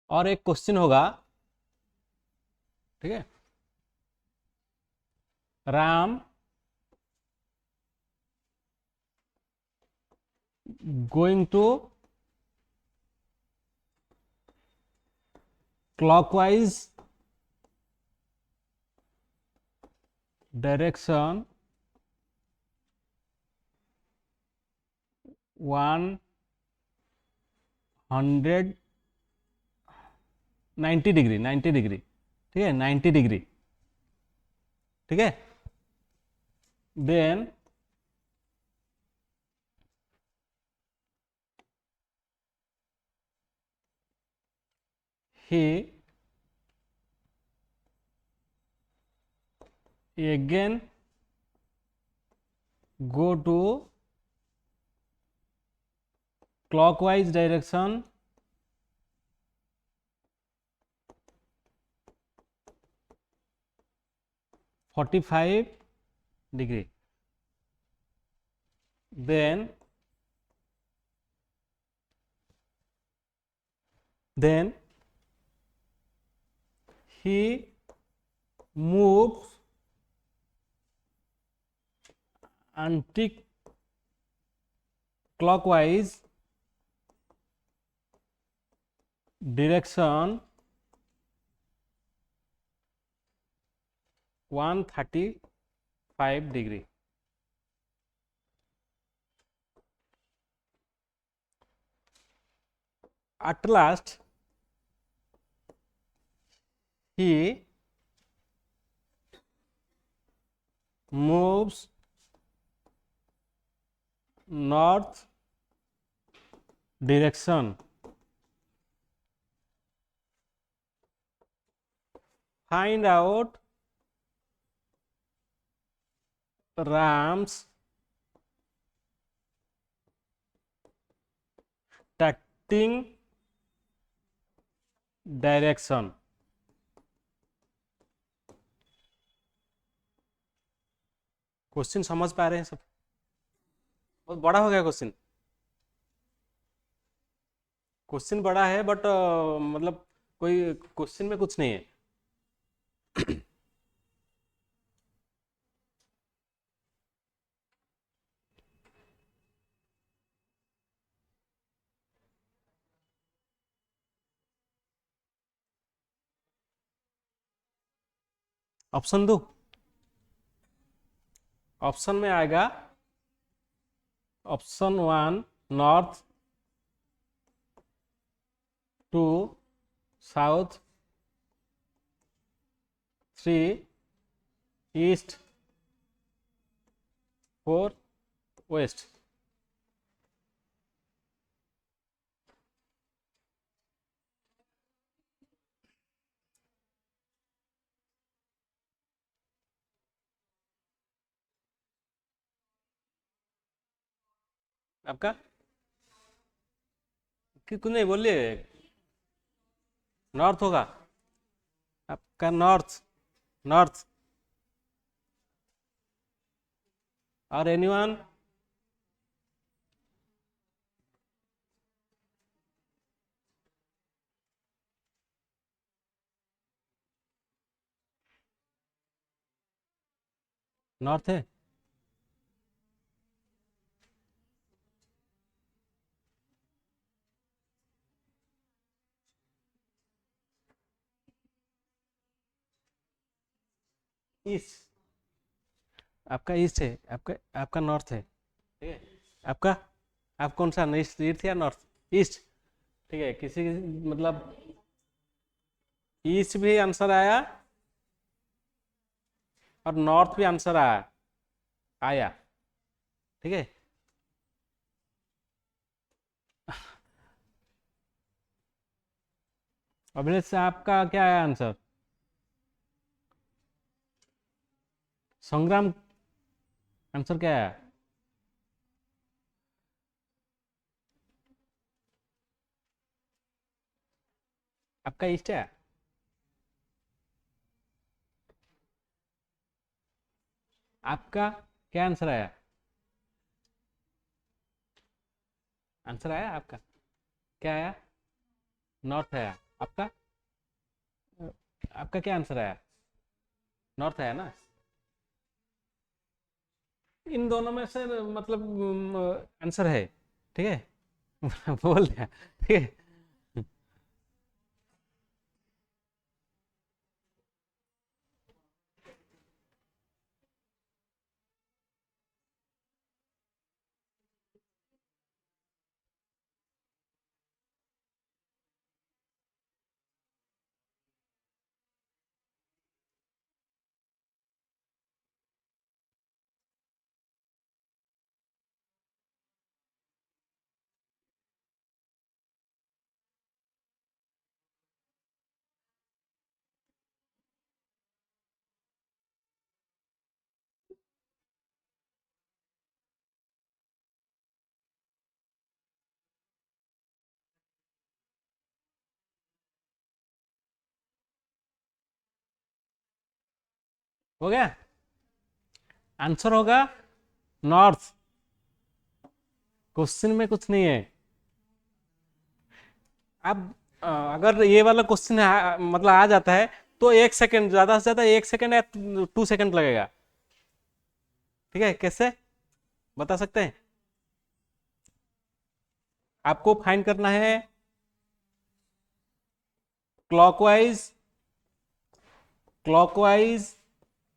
और एक क्वेश्चन होगा। ठीक है, Ram going to clockwise direction 190 degree, 90 degree. ठीक है, 90 डिग्री। ठीक है, then he again go to clockwise direction 45 degree. Then he moves anti-clockwise direction 135 degree. At last he moves north direction. Find out Ram's starting direction. Question समझ पा रहे हैं सब? बहुत बड़ा हो गया क्वेश्चन. क्वेश्चन बड़ा है बट मतलब कोई क्वेश्चन में कुछ नहीं है. ऑप्शन दो. ऑप्शन में आएगा option 1 north, 2 south, 3 east, 4 west. आपका क्यों नहीं बोलिए? नॉर्थ होगा आपका. नॉर्थ. नॉर्थ. और एनीवन? नॉर्थ है. ईस्ट. आपका ईस्ट है. आपका आपका नॉर्थ है. ठीक है. आपका आप कौन सा? ईस्ट या नॉर्थ? ईस्ट. ठीक है. किसी मतलब ईस्ट भी आंसर आया और नॉर्थ भी आंसर आया. आया. ठीक है. अभिलेख से आपका क्या आया आंसर? संग्राम आंसर क्या आया? आपका ईस्ट है. आपका क्या आंसर आया? आंसर आया आपका? क्या आया? नॉर्थ आया. आपका आपका क्या आंसर आया? नॉर्थ आया ना. इन दोनों में से मतलब आंसर है. ठीक है. बोल दिया. ठीक है. हो गया, आंसर होगा नॉर्थ। क्वेश्चन में कुछ नहीं है। अब अगर ये वाला क्वेश्चन मतलब आ जाता है तो 1 सेकंड, ज्यादा से ज्यादा 1 सेकंड या 2 सेकंड लगेगा। ठीक है, कैसे बता सकते हैं? आपको फाइंड करना है क्लॉकवाइज, क्लॉकवाइज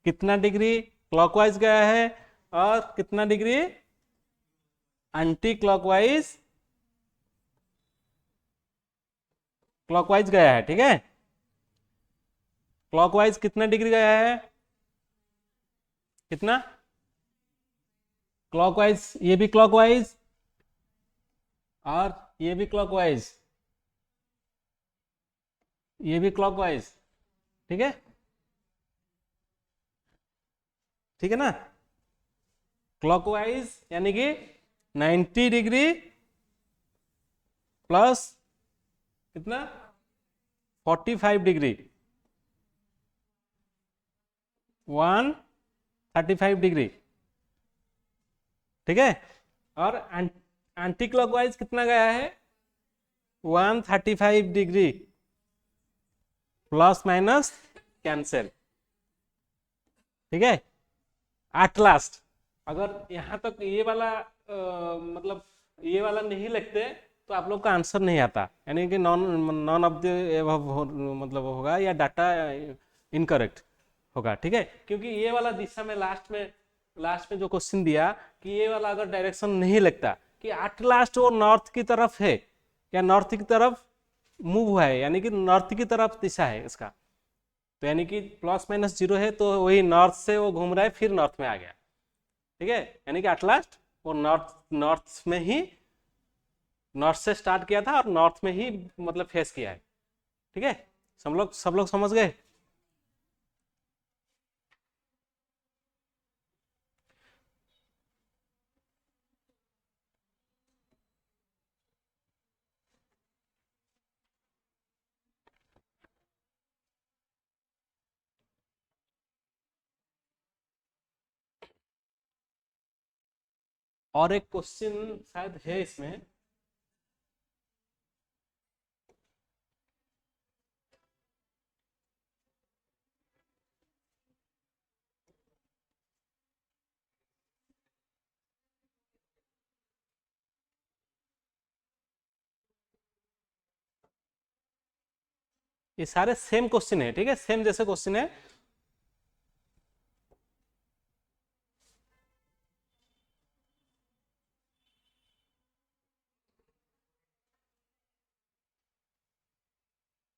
कितना डिग्री क्लॉकवाइज गया है और कितना डिग्री एंटी क्लॉकवाइज, क्लॉकवाइज गया है। ठीक है, क्लॉकवाइज कितना डिग्री गया है, कितना क्लॉकवाइज, ये भी क्लॉकवाइज और ये भी क्लॉकवाइज, ये भी क्लॉकवाइज। ठीक है, ठीक है ना, क्लॉकवाइज यानी कि 90 डिग्री प्लस कितना 45 डिग्री, 135 डिग्री। ठीक है, और एंटी क्लॉकवाइज कितना गया है 135 डिग्री, प्लस माइनस कैंसिल। ठीक है, एट लास्ट अगर यहाँ तक ये वाला मतलब ये वाला नहीं लिखते तो आप लोग का आंसर नहीं आता, यानी कि नॉन नॉन ऑफ द मतलब होगा या डाटा इनकरेक्ट होगा। ठीक है, क्योंकि ये वाला दिशा में लास्ट में जो क्वेश्चन दिया कि ये वाला अगर डायरेक्शन नहीं लगता कि एट लास्ट वो नॉर्थ की तरफ है या नॉर्थ की तरफ मूव हुआ है, यानी कि नॉर्थ की तरफ दिशा है इसका, तो यानी कि प्लस माइनस 0 है तो वही नॉर्थ से वो घूम रहा है फिर नॉर्थ में आ गया। ठीक है, यानी कि एट लास्ट वो नॉर्थ में ही, नॉर्थ से स्टार्ट किया था और नॉर्थ में ही मतलब फेस किया है। ठीक है, सब लोग समझ गए? और एक क्वेश्चन शायद है इसमें, ये सारे सेम क्वेश्चन है। ठीक है, सेम जैसे क्वेश्चन है।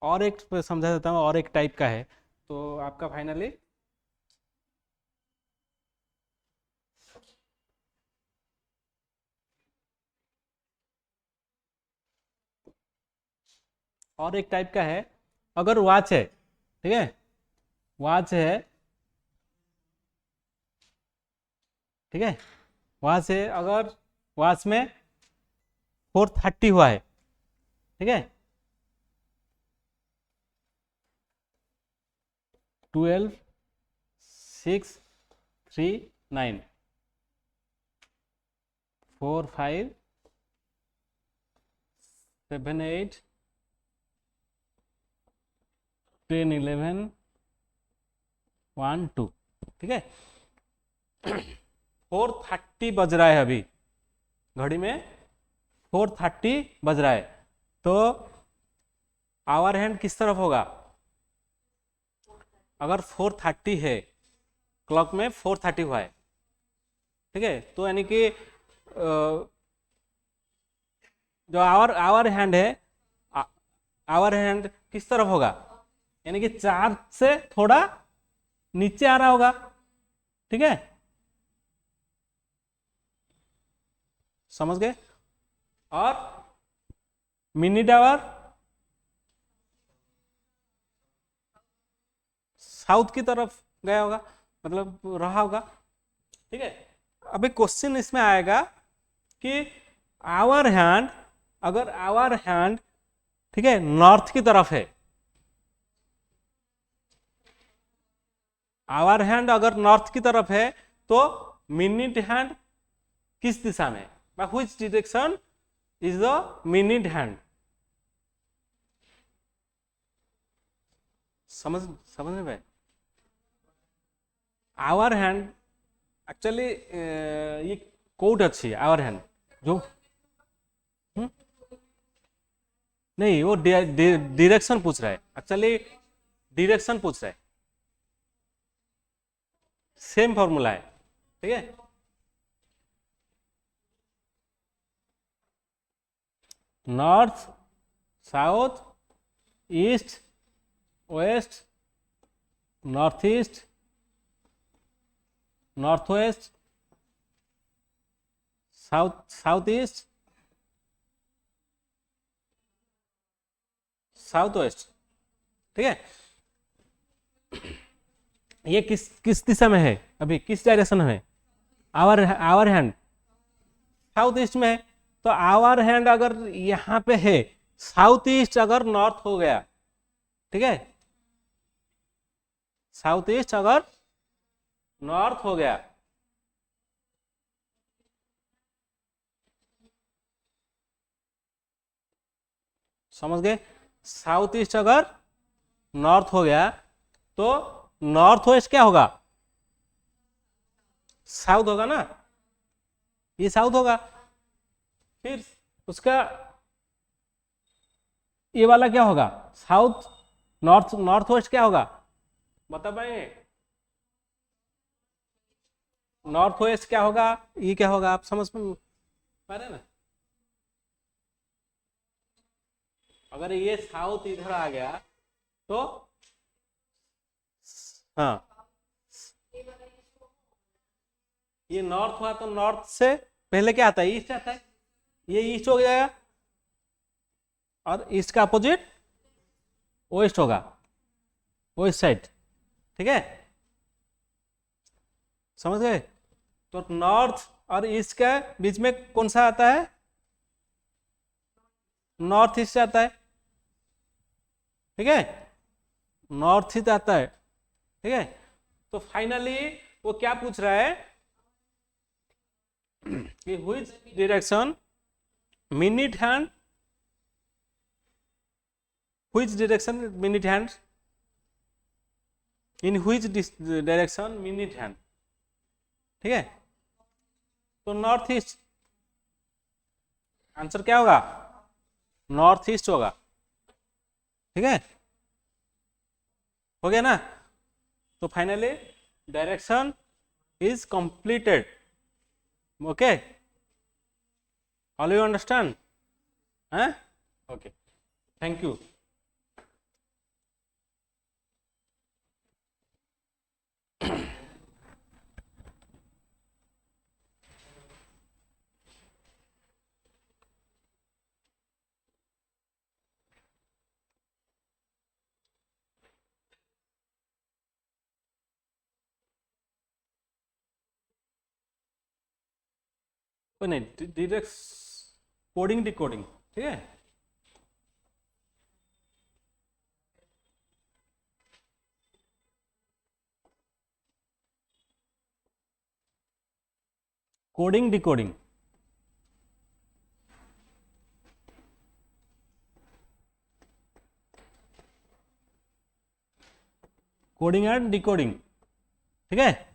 और एक समझा देता हूँ, और एक टाइप का है तो आपका फाइनली और एक टाइप का है। अगर वॉच है, ठीक है, वॉच है, ठीक है, वॉच है, अगर वॉच में 4:30 हुआ है, ठीक है, 12, 6, 3, 9, 4, 5, 7, 8, 10, 11, 1, 2। ठीक है, 4:30 बज रहा है अभी, घड़ी में 4:30 बज रहा है, तो आवर हैंड किस तरफ होगा? अगर 4:30 है, क्लॉक में 4:30 हुआ है, ठीक है, तो यानी कि जो आवर आवर हैंड है, आवर हैंड किस तरफ होगा? यानी कि 4 से थोड़ा नीचे आ रहा होगा। ठीक है, समझ गए? और मिनट आवर साउथ की तरफ गया होगा, मतलब रहा होगा। ठीक है, अभी क्वेश्चन इसमें आएगा कि आवर हैंड, अगर आवर हैंड, ठीक है, नॉर्थ की तरफ है, आवर हैंड अगर नॉर्थ की तरफ है तो मिनिट हैंड किस दिशा में, which direction is the minute hand. समझ समझ में भाई। आवर हैंड एक्चुअली ये कोट अच्छी है आवर हैंड जो नहीं, वो डायरेक्शन पूछ रहा है एक्चुअली, डायरेक्शन पूछ रहा है, सेम फॉर्मूला है, ठीक है। North, south, east, west, north east, north west, south east, south west, ठीक है। ये किस किस दिशा में है, अभी किस डायरेक्शन में है, आवर हैंड साउथ ईस्ट में है। तो आवर हैंड अगर यहां पे है, साउथ ईस्ट अगर नॉर्थ हो गया, ठीक है, साउथ ईस्ट अगर नॉर्थ हो गया, समझ गए, साउथ ईस्ट अगर नॉर्थ हो गया तो नॉर्थ वेस्ट क्या होगा, साउथ होगा ना, ये साउथ होगा। फिर उसका ये वाला क्या होगा, साउथ, नॉर्थ वेस्ट क्या होगा, बता पाएंगे, नॉर्थ वेस्ट क्या होगा, ये क्या होगा, आप समझ पा रहे ना। अगर ये साउथ इधर आ गया तो हाँ, ये नॉर्थ हुआ तो नॉर्थ से पहले क्या आता है, ईस्ट आता है, ये ईस्ट हो जाएगा और ईस्ट का अपोजिट वेस्ट होगा, वेस्ट साइड, ठीक है, समझ गए। तो नॉर्थ और ईस्ट के बीच में कौन सा आता है, नॉर्थ ईस्ट आता है, ठीक है, नॉर्थ ईस्ट आता है, ठीक है। तो फाइनली वो क्या पूछ रहा है कि which direction minute hand, which direction minute hand, in which direction minute hand, ठीक है। तो नॉर्थ ईस्ट, आंसर क्या होगा, नॉर्थ ईस्ट होगा, ठीक है, हो गया ना। तो finally direction is completed, okay, all you understand, हैं, ओके, थैंक यू। नहीं, डायरेक्ट कोडिंग डिकोडिंग, ठीक है, coding decoding, coding and decoding, ठीक है।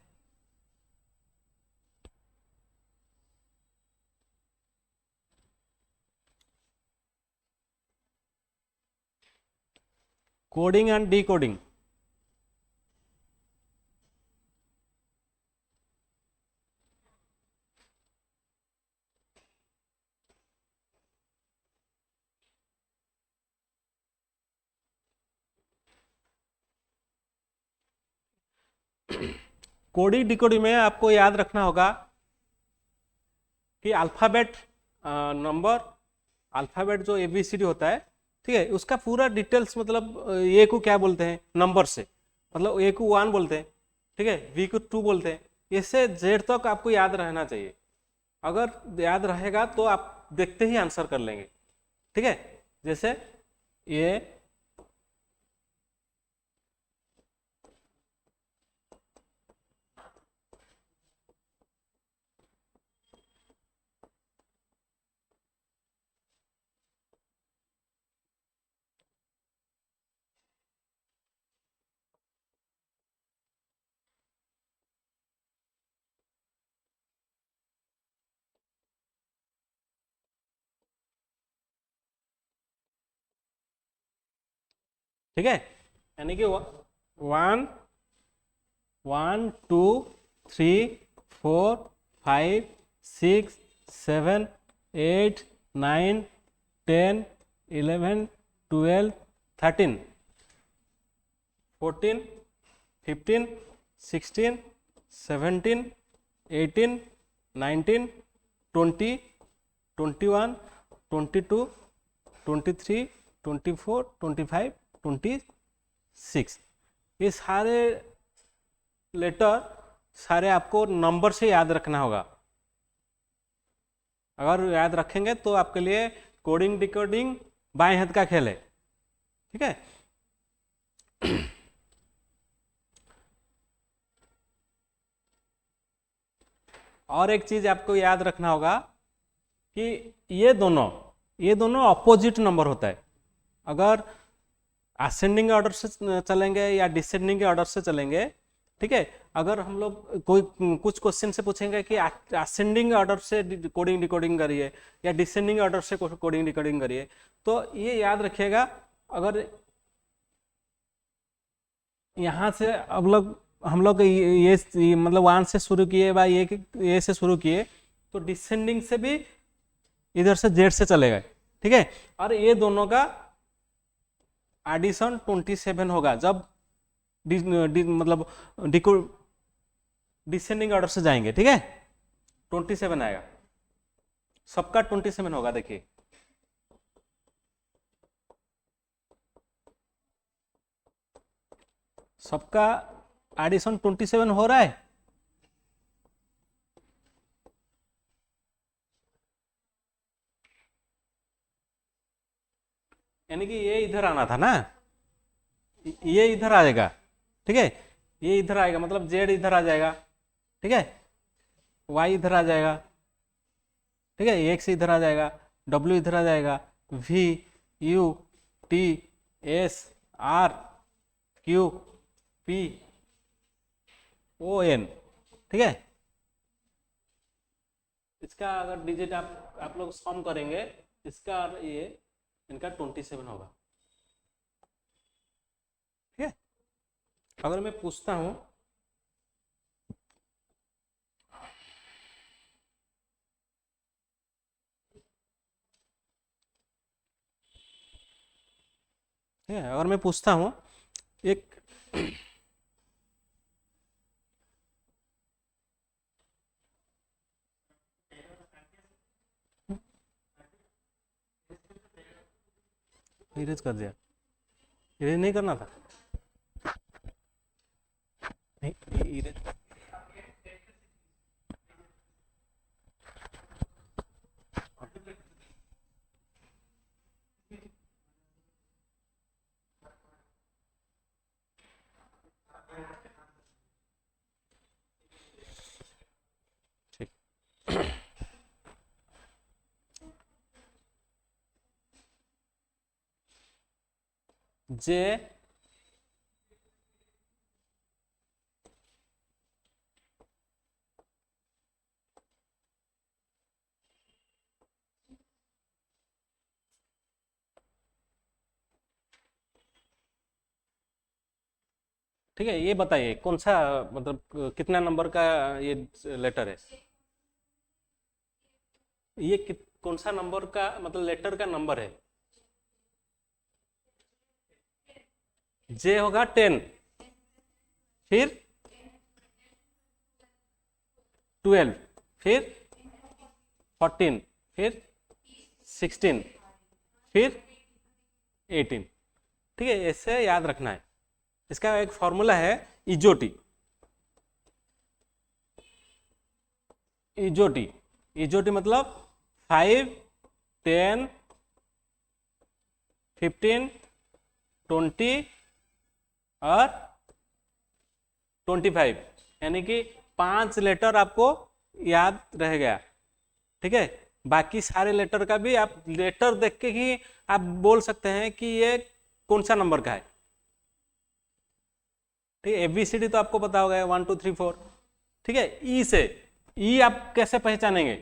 Coding and decoding, coding decoding में आपको याद रखना होगा कि अल्फाबेट नंबर, अल्फाबेट जो ABCD होता है, ठीक है, उसका पूरा डिटेल्स, मतलब ए को क्या बोलते हैं नंबर से, मतलब ए को 1 बोलते हैं, ठीक है, बी को 2 बोलते हैं, इससे जेड तक आपको याद रहना चाहिए। अगर याद रहेगा तो आप देखते ही आंसर कर लेंगे, ठीक है। जैसे ये ठीक है, यानी कि 1 1 2 3 4 5 6 7 8 9 10 11 12 13 14 15 16 17 18 19 20 21 22 23 24 25 26, ये सारे लेटर सारे आपको नंबर से याद रखना होगा। अगर याद रखेंगे तो आपके लिए कोडिंग डिकोडिंग बाएं हाथ का खेल है। ठीक है, और एक चीज आपको याद रखना होगा कि ये दोनों अपोजिट नंबर होता है। अगर असेंडिंग ऑर्डर से चलेंगे या डिसेंडिंग ऑर्डर से चलेंगे, ठीक है, अगर हम लोग कोई कुछ क्वेश्चन से पूछेंगे कि असेंडिंग ऑर्डर से कोडिंग डिकोडिंग करिए या डिसेंडिंग ऑर्डर से कोडिंग डिकोडिंग करिए, तो ये याद रखिएगा, अगर यहाँ से हम लोग ये मतलब 1 से शुरू किए या ये से शुरू किए, तो डिसेंडिंग से भी इधर से जेड से चले गए। ठीक है, और ये दोनों का एडिशन 27 होगा जब मतलब डिसेंडिंग ऑर्डर से जाएंगे। ठीक है, 27 आएगा, सबका 27 होगा। देखिए सबका एडिशन 27 हो रहा है। यानी कि ये इधर आना था ना, ये इधर आ जाएगा। ठीक है, ये इधर आएगा, मतलब जेड इधर आ जाएगा। ठीक है, वाई इधर आ जाएगा। ठीक है, एक्स इधर आ जाएगा, डब्ल्यू इधर आ जाएगा, V U T S R Q P O N. ठीक है, इसका अगर डिजिट आप लोग सम करेंगे, इसका और ये इनका 27 होगा। ठीक है, अगर मैं पूछता हूं ठीक है, अगर मैं पूछता हूं एक इरेज कर दिया, इरेज नहीं करना था, नहीं इरेज। ठीक, जे ठीक है, ये बताइए कौन सा मतलब कितना नंबर का ये लेटर है, ये कौन सा नंबर का मतलब लेटर का नंबर है। जे होगा 10, फिर 12, फिर 14, फिर 16, फिर 18। ठीक है, ऐसे याद रखना है। इसका एक फॉर्मूला है इजोटी। इजोटी इजोटी मतलब 5 10 15 20 और 25, यानी कि 5 लेटर आपको याद रह गया। ठीक है, बाकी सारे लेटर का भी आप लेटर देख के ही आप बोल सकते हैं कि ये कौन सा नंबर का है। ठीक है, एबीसीडी तो आपको पता होगा 1 2 3 4। ठीक है, ई से ई आप कैसे पहचानेंगे,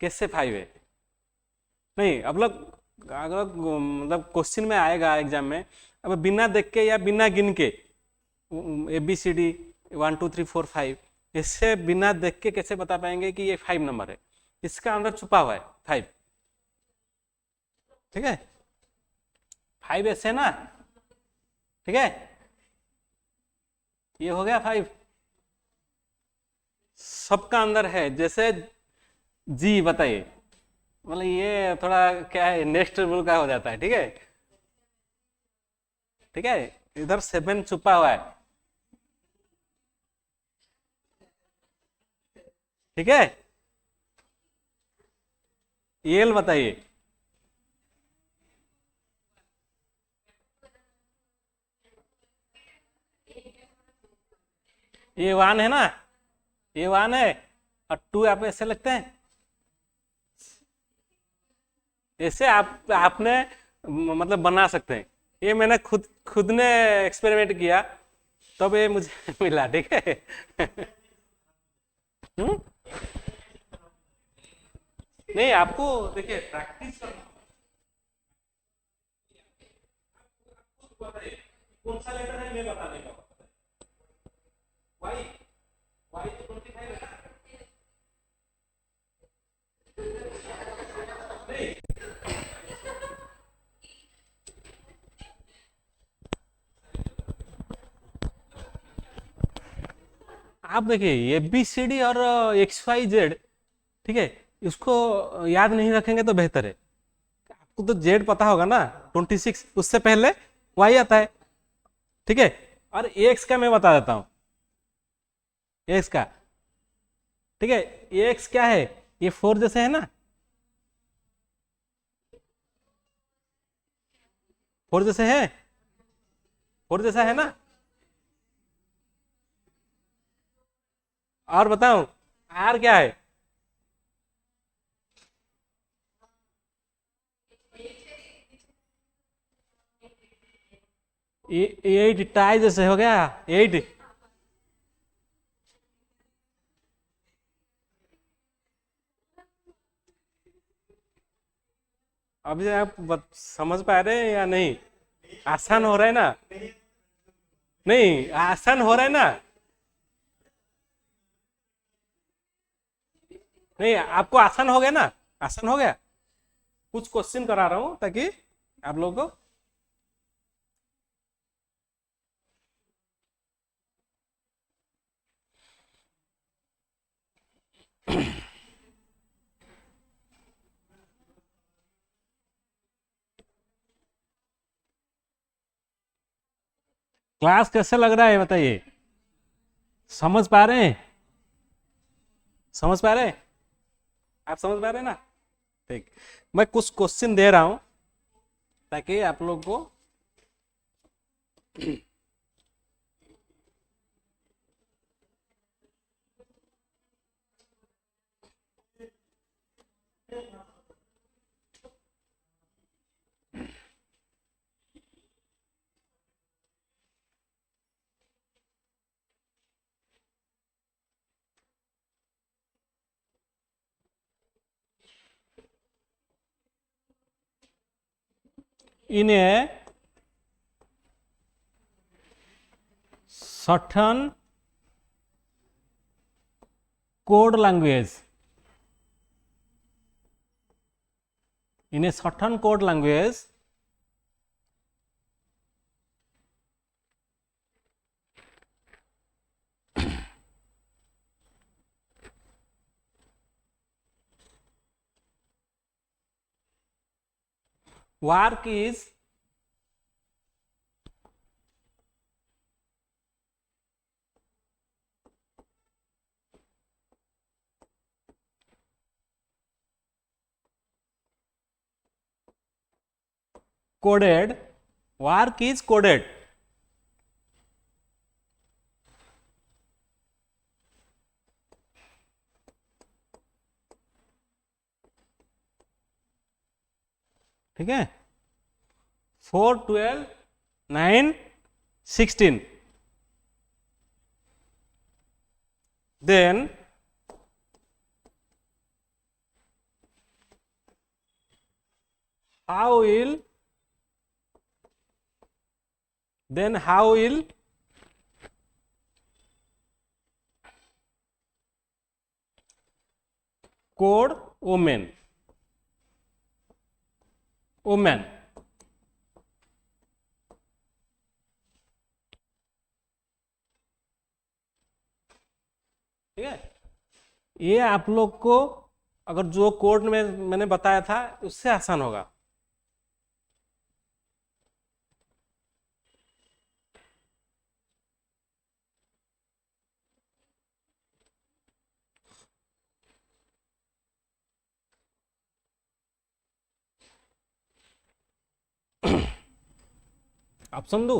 कैसे 5 है, नहीं अब लोग अगर मतलब क्वेश्चन में आएगा एग्जाम में, अब बिना देख के या बिना गिन के ABCD 1 2 3 4 5, इससे बिना देख के कैसे बता पाएंगे कि ये 5 नंबर है? इसका अंदर छुपा हुआ है 5। ठीक है, 5 ऐसे ना, ठीक है, ये हो गया 5, सबका अंदर है। जैसे जी बताइए, मतलब ये थोड़ा क्या है, नेक्स्ट लेवल का हो जाता है। ठीक है, ठीक है, इधर 7 छुपा हुआ है। ठीक है, एल बताइए, ये 1 है ना, ये 1 है, और 2 आप ऐसे लगते हैं, ऐसे आपने मतलब बना सकते हैं। ये मैंने खुद खुद ने एक्सपेरिमेंट किया, तब ये मुझे मिला। ठीक है। हम्म? नहीं, आपको देखिए प्रैक्टिस करना होगा। कौन सा लेटर है मैं बताने का, वाई, वाई तो 25 है ना? नहीं, आप देखिए ABCD और XYZ, ठीक है, इसको याद नहीं रखेंगे तो बेहतर है। आपको तो जेड पता होगा ना, 26, उससे पहले वाई आता है। ठीक है, और एक्स का मैं बता देता हूं, एक्स का। ठीक है, एक्स क्या है, ये 4 जैसे है ना, 4 जैसे है, 4 जैसा है ना। और बताऊं, आर क्या है, ये 8 टाई जैसे हो गया, 8। अभी आप समझ पा रहे हैं या नहीं? आसान हो रहा है ना? नहीं, आसान हो रहा है ना? नहीं, आपको आसान हो गया ना? आसान हो गया। कुछ क्वेश्चन करा रहा हूं ताकि आप लोगों को। क्लास कैसे लग रहा है बताइए? समझ पा रहे हैं? समझ पा रहे हैं? आप समझ पा रहे हैं ना? ठीक, मैं कुछ क्वेश्चन दे रहा हूं ताकि आप लोग को इन्हें certain code language, in a certain code language, work is coded, work is coded, ठीक है, 4 12 9 16, then how will code woman ठीक है। ये आप लोग को अगर जो कोड में मैंने बताया था उससे आसान होगा। ऑप्शन दो।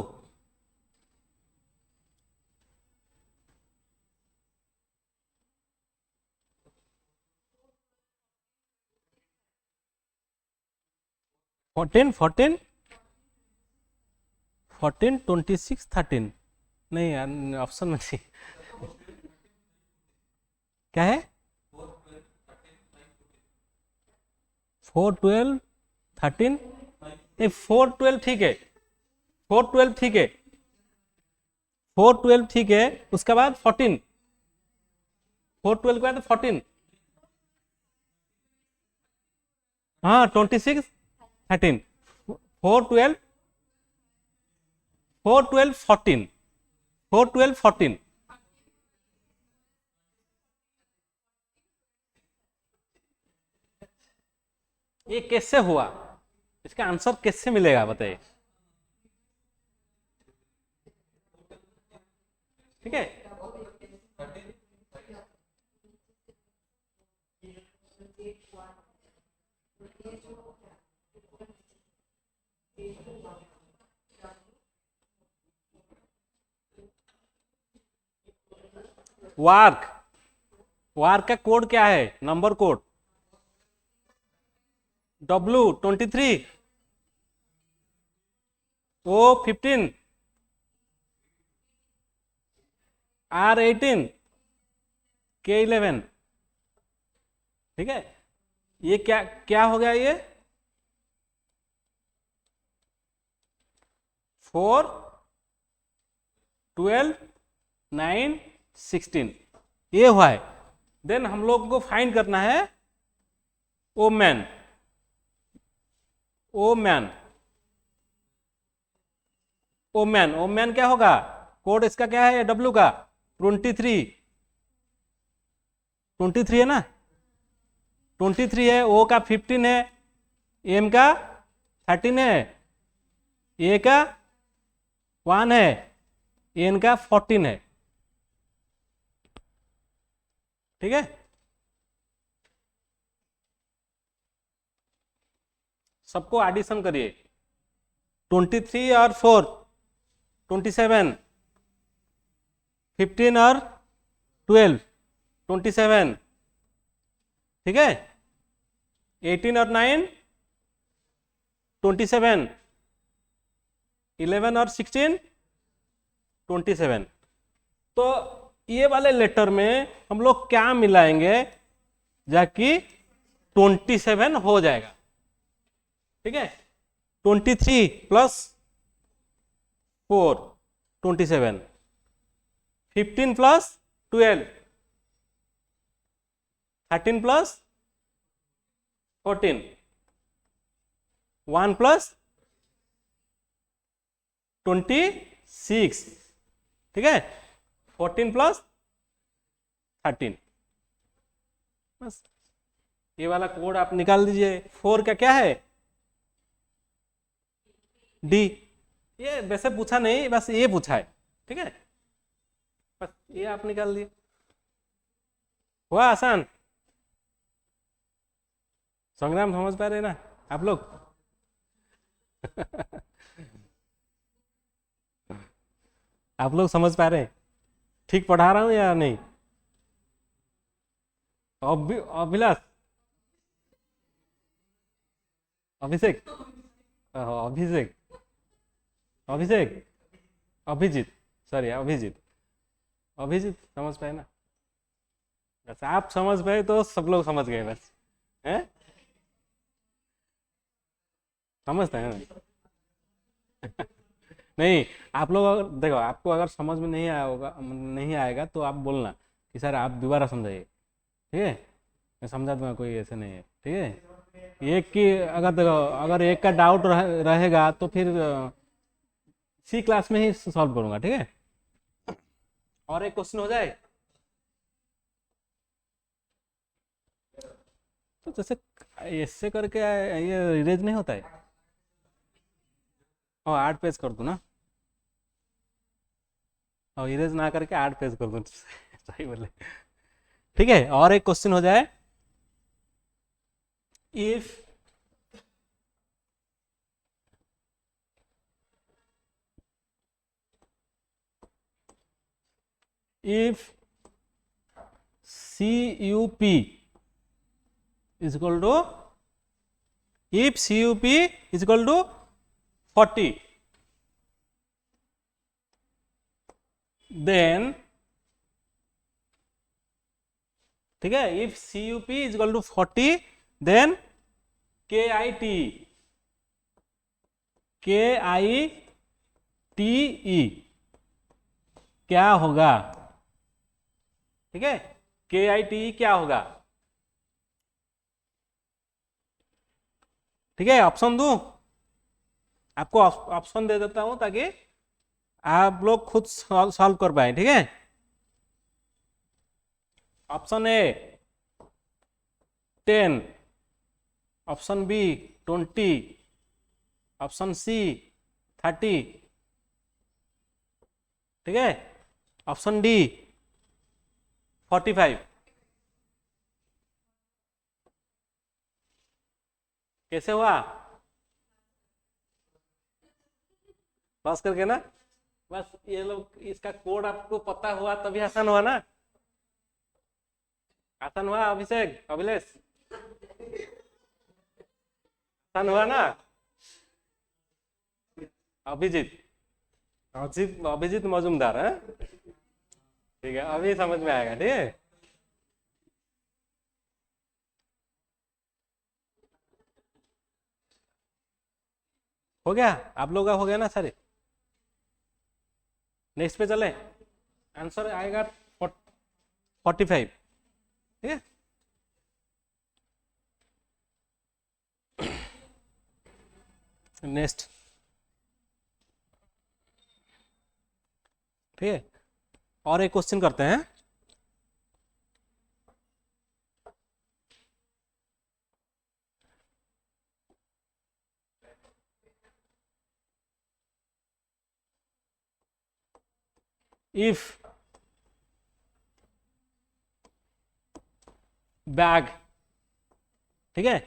फोर्टीन 26 13 नहीं यार, ऑप्शन में नहीं। क्या है? 4 12 13 नहीं, 4 12 ठीक है, 4 12 ठीक है, 4 12 ठीक है, उसके बाद 14, 4 12 के बाद 14, हाँ 26 13, 4 12 4 12 14, 4 12 14। ये कैसे हुआ, इसका आंसर कैसे मिलेगा बताइए। ठीक है, वार्क का कोड क्या है? Number code W23 O15 R18 K11। ठीक है, ये क्या क्या हो गया? ये 4 12 9 16 ये हुआ है। देन हम लोग को फाइंड करना है ओमैन क्या होगा? कोड इसका क्या है? W का 23 है ना, 23 है, O का 15 है, M का 13 है, A का 1 है, N का 14 है। ठीक है, सबको एडिशन करिए। 23 और 4 27, 15 और 12 27। ठीक है, 18 और 9 27, 11 और 16 27। तो ये वाले लेटर में हम लोग क्या मिलाएंगे जाकि 27 हो जाएगा। ठीक है, 23 प्लस 4 27, 15 प्लस 12 13 प्लस 14, 1 प्लस 26। ठीक है, 14 प्लस 13। बस ये वाला कोड आप निकाल दीजिए। 4 का क्या है? डी। ये वैसे पूछा नहीं, बस ये पूछा है। ठीक है, बस ये आप निकाल दिए। हुआ आसान। संग्राम समझ पा रहे ना आप लोग? आप लोग समझ पा रहे हैं? ठीक पढ़ा रहा हूं या नहीं? अभिलाष, अभिषेक, अभिषेक, अभिषेक, अभिजीत, सॉरी अभिजीत समझ पाए ना? बस आप समझ पाए तो सब लोग समझ गए बस। हैं? समझते हैं ना? नहीं, आप लोग अगर देखो, आपको अगर समझ में नहीं आया होगा, नहीं आएगा तो आप बोलना कि सर आप दोबारा समझाइए, ठीक है? मैं समझा दूंगा, कोई ऐसे नहीं है, ठीक है? एक की अगर देखो, अगर एक का डाउट रहेगा तो फिर सी क्लास में ही सॉल्व करूंगा, ठीक है? और एक क्वेश्चन हो जाए तो जैसे ऐसे करके ये इरेज नहीं होता है। और 8 पेज कर दूं ना, और इरेज ना करके 8 पेज कर दूं। सही बोले। ठीक है, और एक क्वेश्चन हो जाए। If if CUP is equal to, if CUP is equal to 40, then, ठीक है, if CUP is equal to 40, then KITE क्या होगा? ठीक है, KITE क्या होगा? ठीक है, ऑप्शन दूं? आपको ऑप्शन दे देता हूं ताकि आप लोग खुद सॉल्व कर पाए, ठीक है? Option A 10, option B 20, option C 30, ठीक है? Option D 45। कैसे हुआ? पास करके ना, बस ये लोग इसका कोड आपको पता हुआ तभी आसान हुआ ना। आसान हुआ अभिषेक, अभिलेष, आसान हुआ ना? अभिजीत, अभिजीत अभिजीत मजूमदार है, ठीक है, अभी समझ में आएगा, ठीक है? हो गया, आप लोगों का हो गया ना सारे? नेक्स्ट पे चले, आंसर आएगा 45, ठीक है? नेक्स्ट, ठीक है, और एक क्वेश्चन करते हैं। इफ बैग, ठीक है,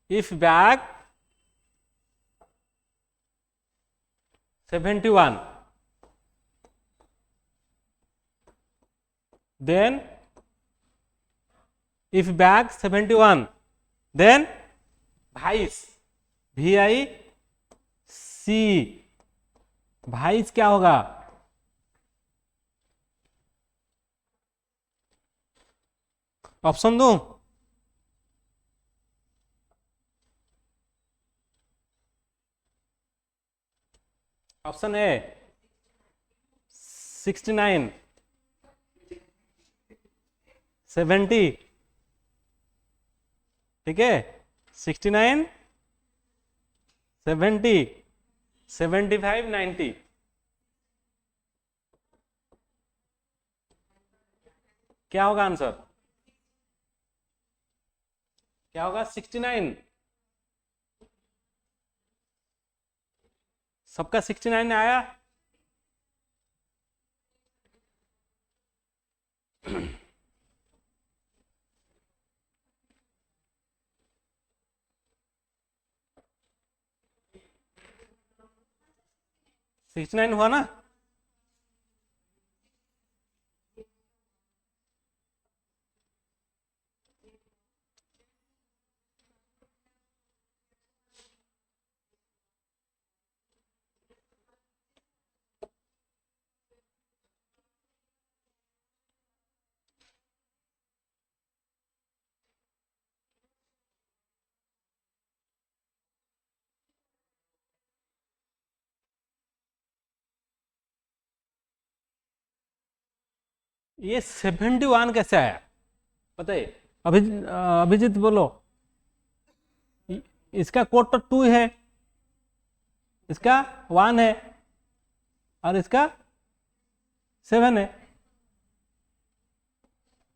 if bag 71, then if bag 71, then vice, VIC, vice क्या होगा? ऑप्शन दूं? ऑप्शन ए 69, 70, ठीक है, 69, 70, 75, 90। क्या होगा आंसर? क्या होगा? 69, सबका 69 आया। सिक्सटी नाइन हुआ ना? ये 71 कैसे आया बताइए? अभिजीत बोलो। इसका कोड तो 2 है, इसका 1 है, और इसका 7 है।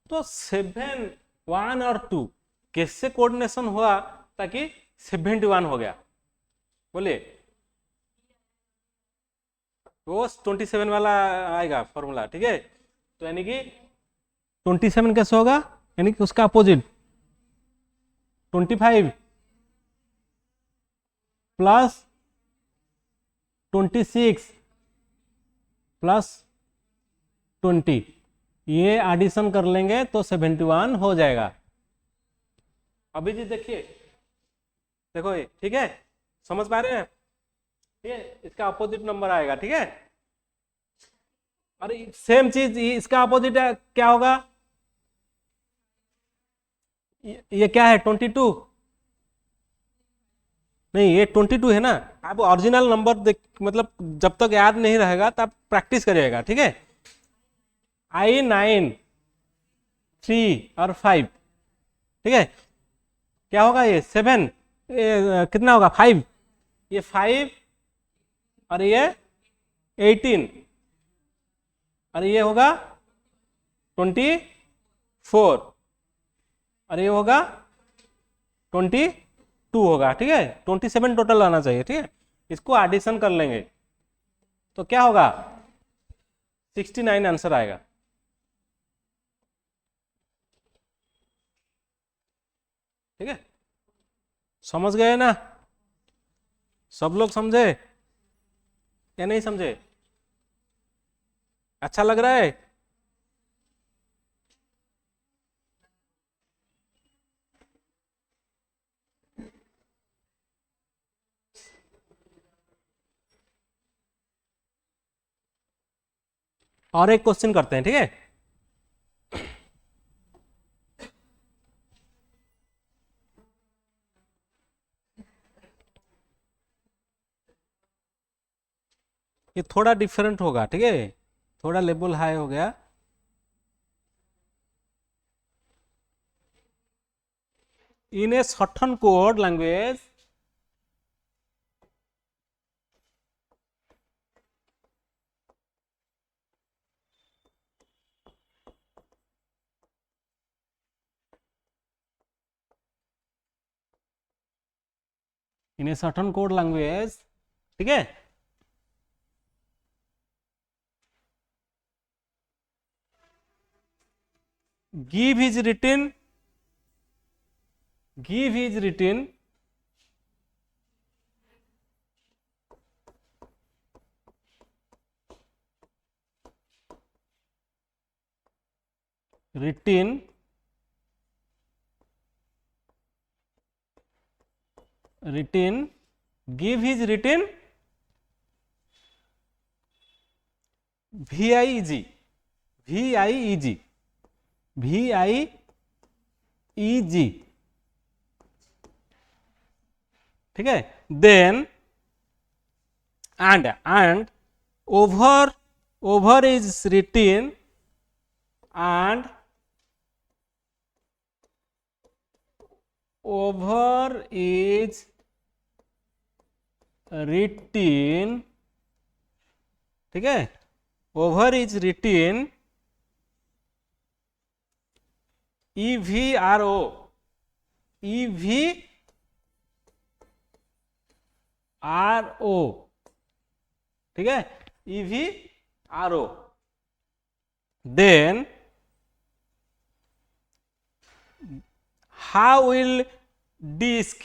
तो 7, 1 और 2 कैसे कोऑर्डिनेशन हुआ ताकि 71 हो गया? बोलिए। वो 27 वाला आएगा फॉर्मूला, ठीक है। तो यानी कि 27 कैसे होगा, यानी कि उसका अपोजिट 25 प्लस 26 प्लस 20, ये एडिशन कर लेंगे तो 71 हो जाएगा। अभी जी देखिए, देखो ये ठीक है, समझ पा रहे हैं? ठीक है, इसका अपोजिट नंबर आएगा, ठीक है। और सेम चीज इसका अपोजिट क्या होगा? ये क्या है 22? नहीं, ये 22 है ना। आप ओरिजिनल नंबर देख, मतलब जब तक याद नहीं रहेगा तब प्रैक्टिस करिएगा, ठीक है। I 9 3 और 5, ठीक है। क्या होगा ये 7, कितना होगा 5, ये 5 और ये 18 और ये होगा 24 और ये होगा 22 होगा, ठीक है। 27 टोटल आना चाहिए, ठीक है। इसको एडिशन कर लेंगे तो क्या होगा 69 आंसर आएगा। ठीक है, समझ गए ना? सब लोग समझे या नहीं समझे? अच्छा लग रहा है? और एक क्वेश्चन करते हैं, ठीक है। ये थोड़ा डिफरेंट होगा, ठीक है, थोड़ा लेवल हाई हो गया। In a certain code language, in a certain code language, ठीक है। give is written, give is written written written give is written VIEG, VIEG, VIEG, ठीक है। Then and over is written and over is written, ठीक है, over is written EVRO, EVRO, ठीक है, EVRO। then how will disk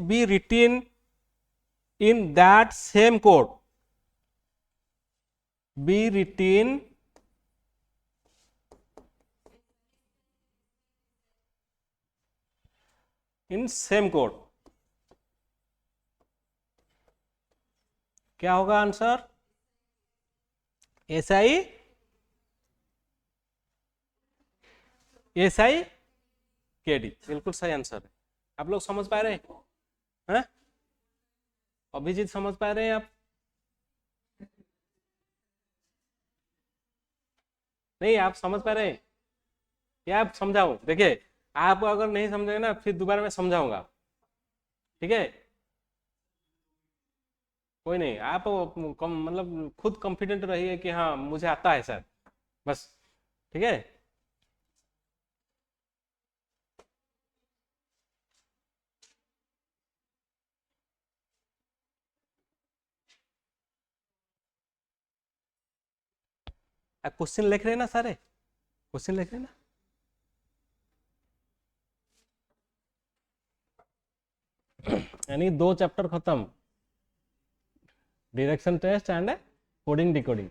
be written in that same code, be written in same code। क्या होगा answer? SI SIKD बिल्कुल सही answer है। आप लोग समझ पा रहे हैं? अभिजीत समझ पा रहे हैं आप? नहीं, आप समझ पा रहे हैं या आप समझाऊं? देखिए, आप अगर नहीं समझेंगे ना फिर दोबारा मैं समझाऊंगा, ठीक है? कोई नहीं, आप मतलब खुद कॉन्फिडेंट रहिए कि हाँ मुझे आता है सर, बस। ठीक है। आप क्वेश्चन लिख रहे हैं ना सारे? क्वेश्चन लिख रहे हैं ना? यानी 2 चैप्टर खत्म, direction test and coding decoding.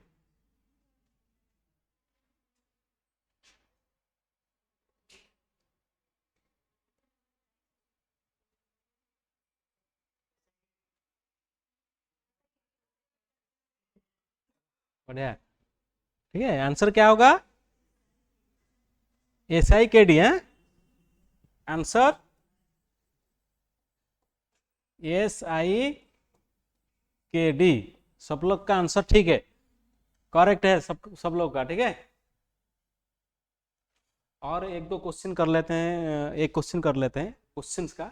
बढ़िया। ठीक है, आंसर क्या होगा? SIKD है आंसर। SIKD सब लोग का आंसर ठीक है, करेक्ट है सब लोग का। ठीक है, और एक दो क्वेश्चन कर लेते हैं, एक क्वेश्चन कर लेते हैं क्वेश्चंस का।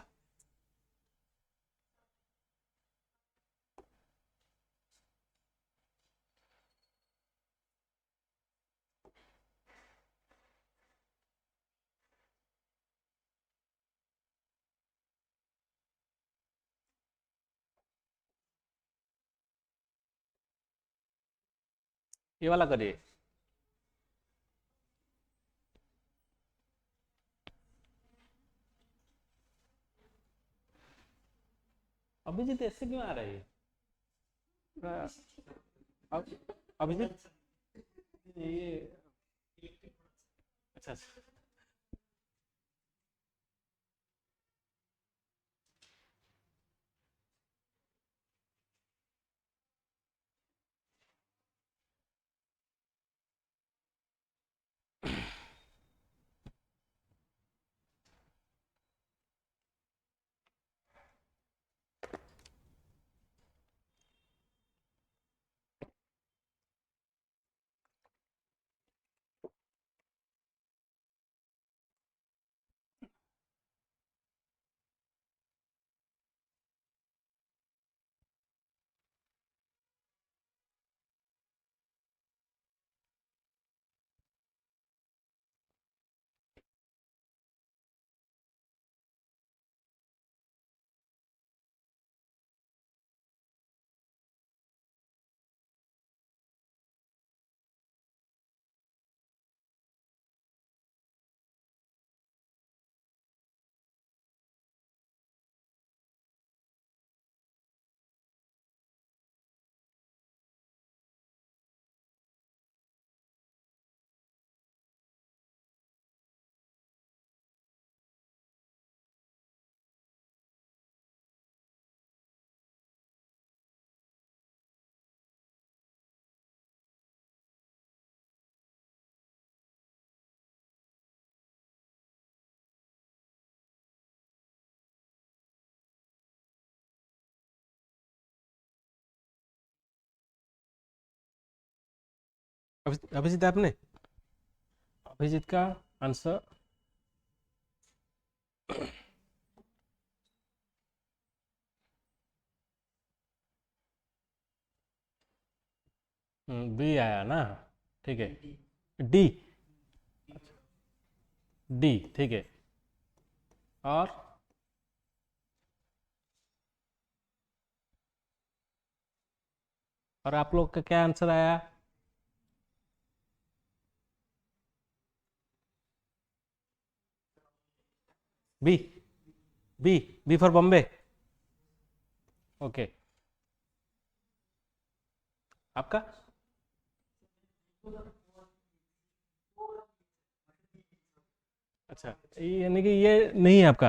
ये वाला करिए। अभिजीत ऐसे क्यों आ रही है? अभिजीत, ये अच्छा अच्छा। अभिजीत आपने, अभिजीत का आंसर बी आया ना? ठीक है, डी, डी ठीक है। और आप लोग का क्या आंसर आया? B, B, B for Bombay. Okay, आपका? अच्छा, यानी कि ये नहीं है आपका,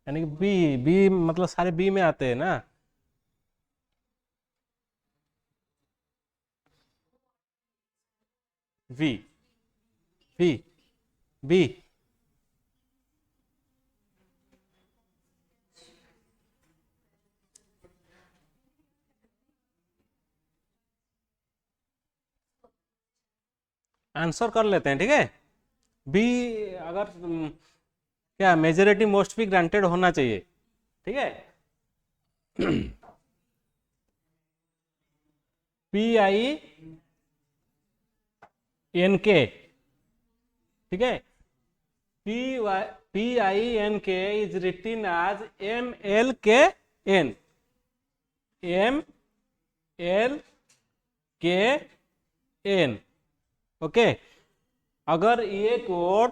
यानी कि बी, बी मतलब सारे बी में आते हैं ना? We, we, B. आंसर कर लेते हैं, ठीक है। बी, अगर क्या मेजोरिटी मोस्ट भी ग्रांटेड होना चाहिए, ठीक है। PINK, ठीक है। PINK is written as MLKN, MLKN, okay. अगर ये कोड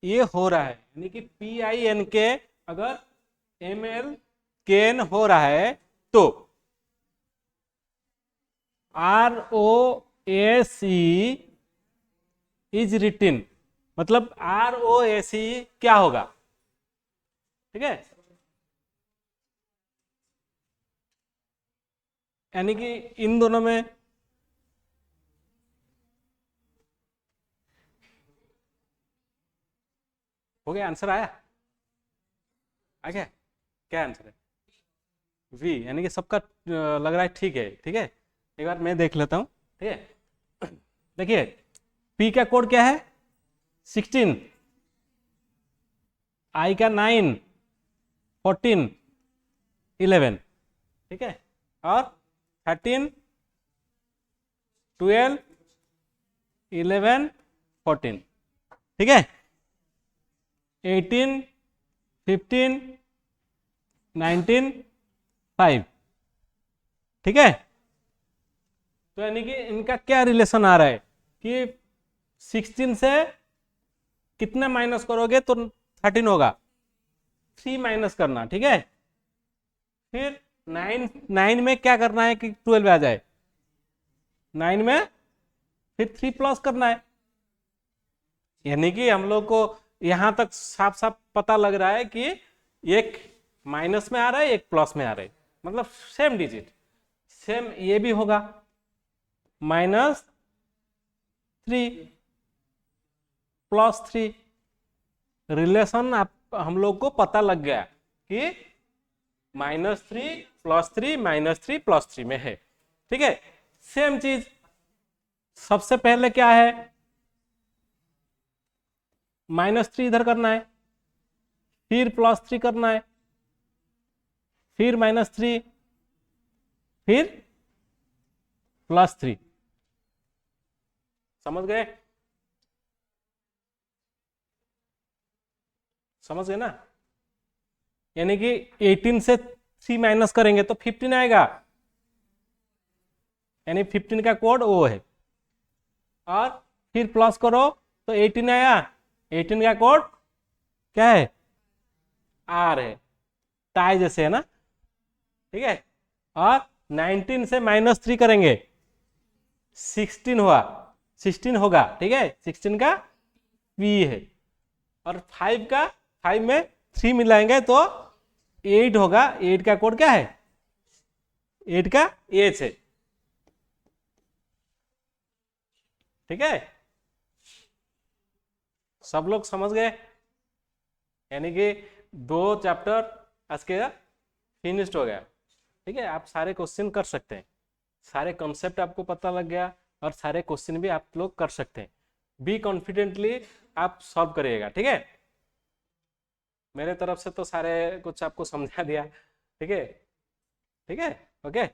ये हो रहा है, यानी कि PINK अगर MLKN हो रहा है, तो ROAC इज रिटन, मतलब ROAC क्या होगा, ठीक है। यानी कि इन दोनों में हो गया, आंसर आया, आ गया। क्या आंसर है? वी, यानी कि सबका लग रहा है ठीक है, ठीक है। एक बार मैं देख लेता हूँ, ठीक है। देखिए, पी का कोड क्या है? 16, आई का 9, 14, 11, ठीक है। और 13, 12, 11, 14, ठीक है। 18, 15, 19, 5, ठीक है। तो यानी कि इनका क्या रिलेशन आ रहा है कि 16 से कितना माइनस करोगे तो 13 होगा, 3 माइनस करना, ठीक है। फिर 9 में क्या करना है कि 12 आ जाए, 9 में फिर 3 प्लस करना है। यानी कि हम लोग को यहां तक साफ साफ पता लग रहा है कि एक माइनस में आ रहा है, एक प्लस में आ रहा है, मतलब सेम डिजिट। सेम ये भी होगा, -3 +3। रिलेशन आप हम लोग को पता लग गया कि -3 +3 -3 +3 में है, ठीक है। सेम चीज सबसे पहले क्या है, -3 इधर करना है, फिर +3 करना है, फिर -3, फिर +3। समझ गए? समझ गए ना? यानी कि 18 से 3 माइनस करेंगे तो 15 आएगा, यानी 15 का कोड वो है। और फिर प्लस करो तो 18 आया, 18 का कोड क्या है? आर है, टाई जैसे है ना, ठीक है। और 19 से -3 करेंगे, 16 हुआ, 16 होगा, ठीक है। 16 का पी है। और 5 में 3 मिलाएंगे तो 8 होगा, 8 का कोड क्या है? 8 का एच है, ठीक है। सब लोग समझ गए? यानी कि 2 चैप्टर आज के फिनिश्ड हो गया, ठीक है। आप सारे क्वेश्चन कर सकते हैं, सारे कॉन्सेप्ट आपको पता लग गया, और सारे क्वेश्चन भी आप लोग कर सकते हैं। बी कॉन्फिडेंटली आप सॉल्व करिएगा, ठीक है। मेरे तरफ से तो सारे कुछ आपको समझा दिया, ठीक है, ठीक है, ओके।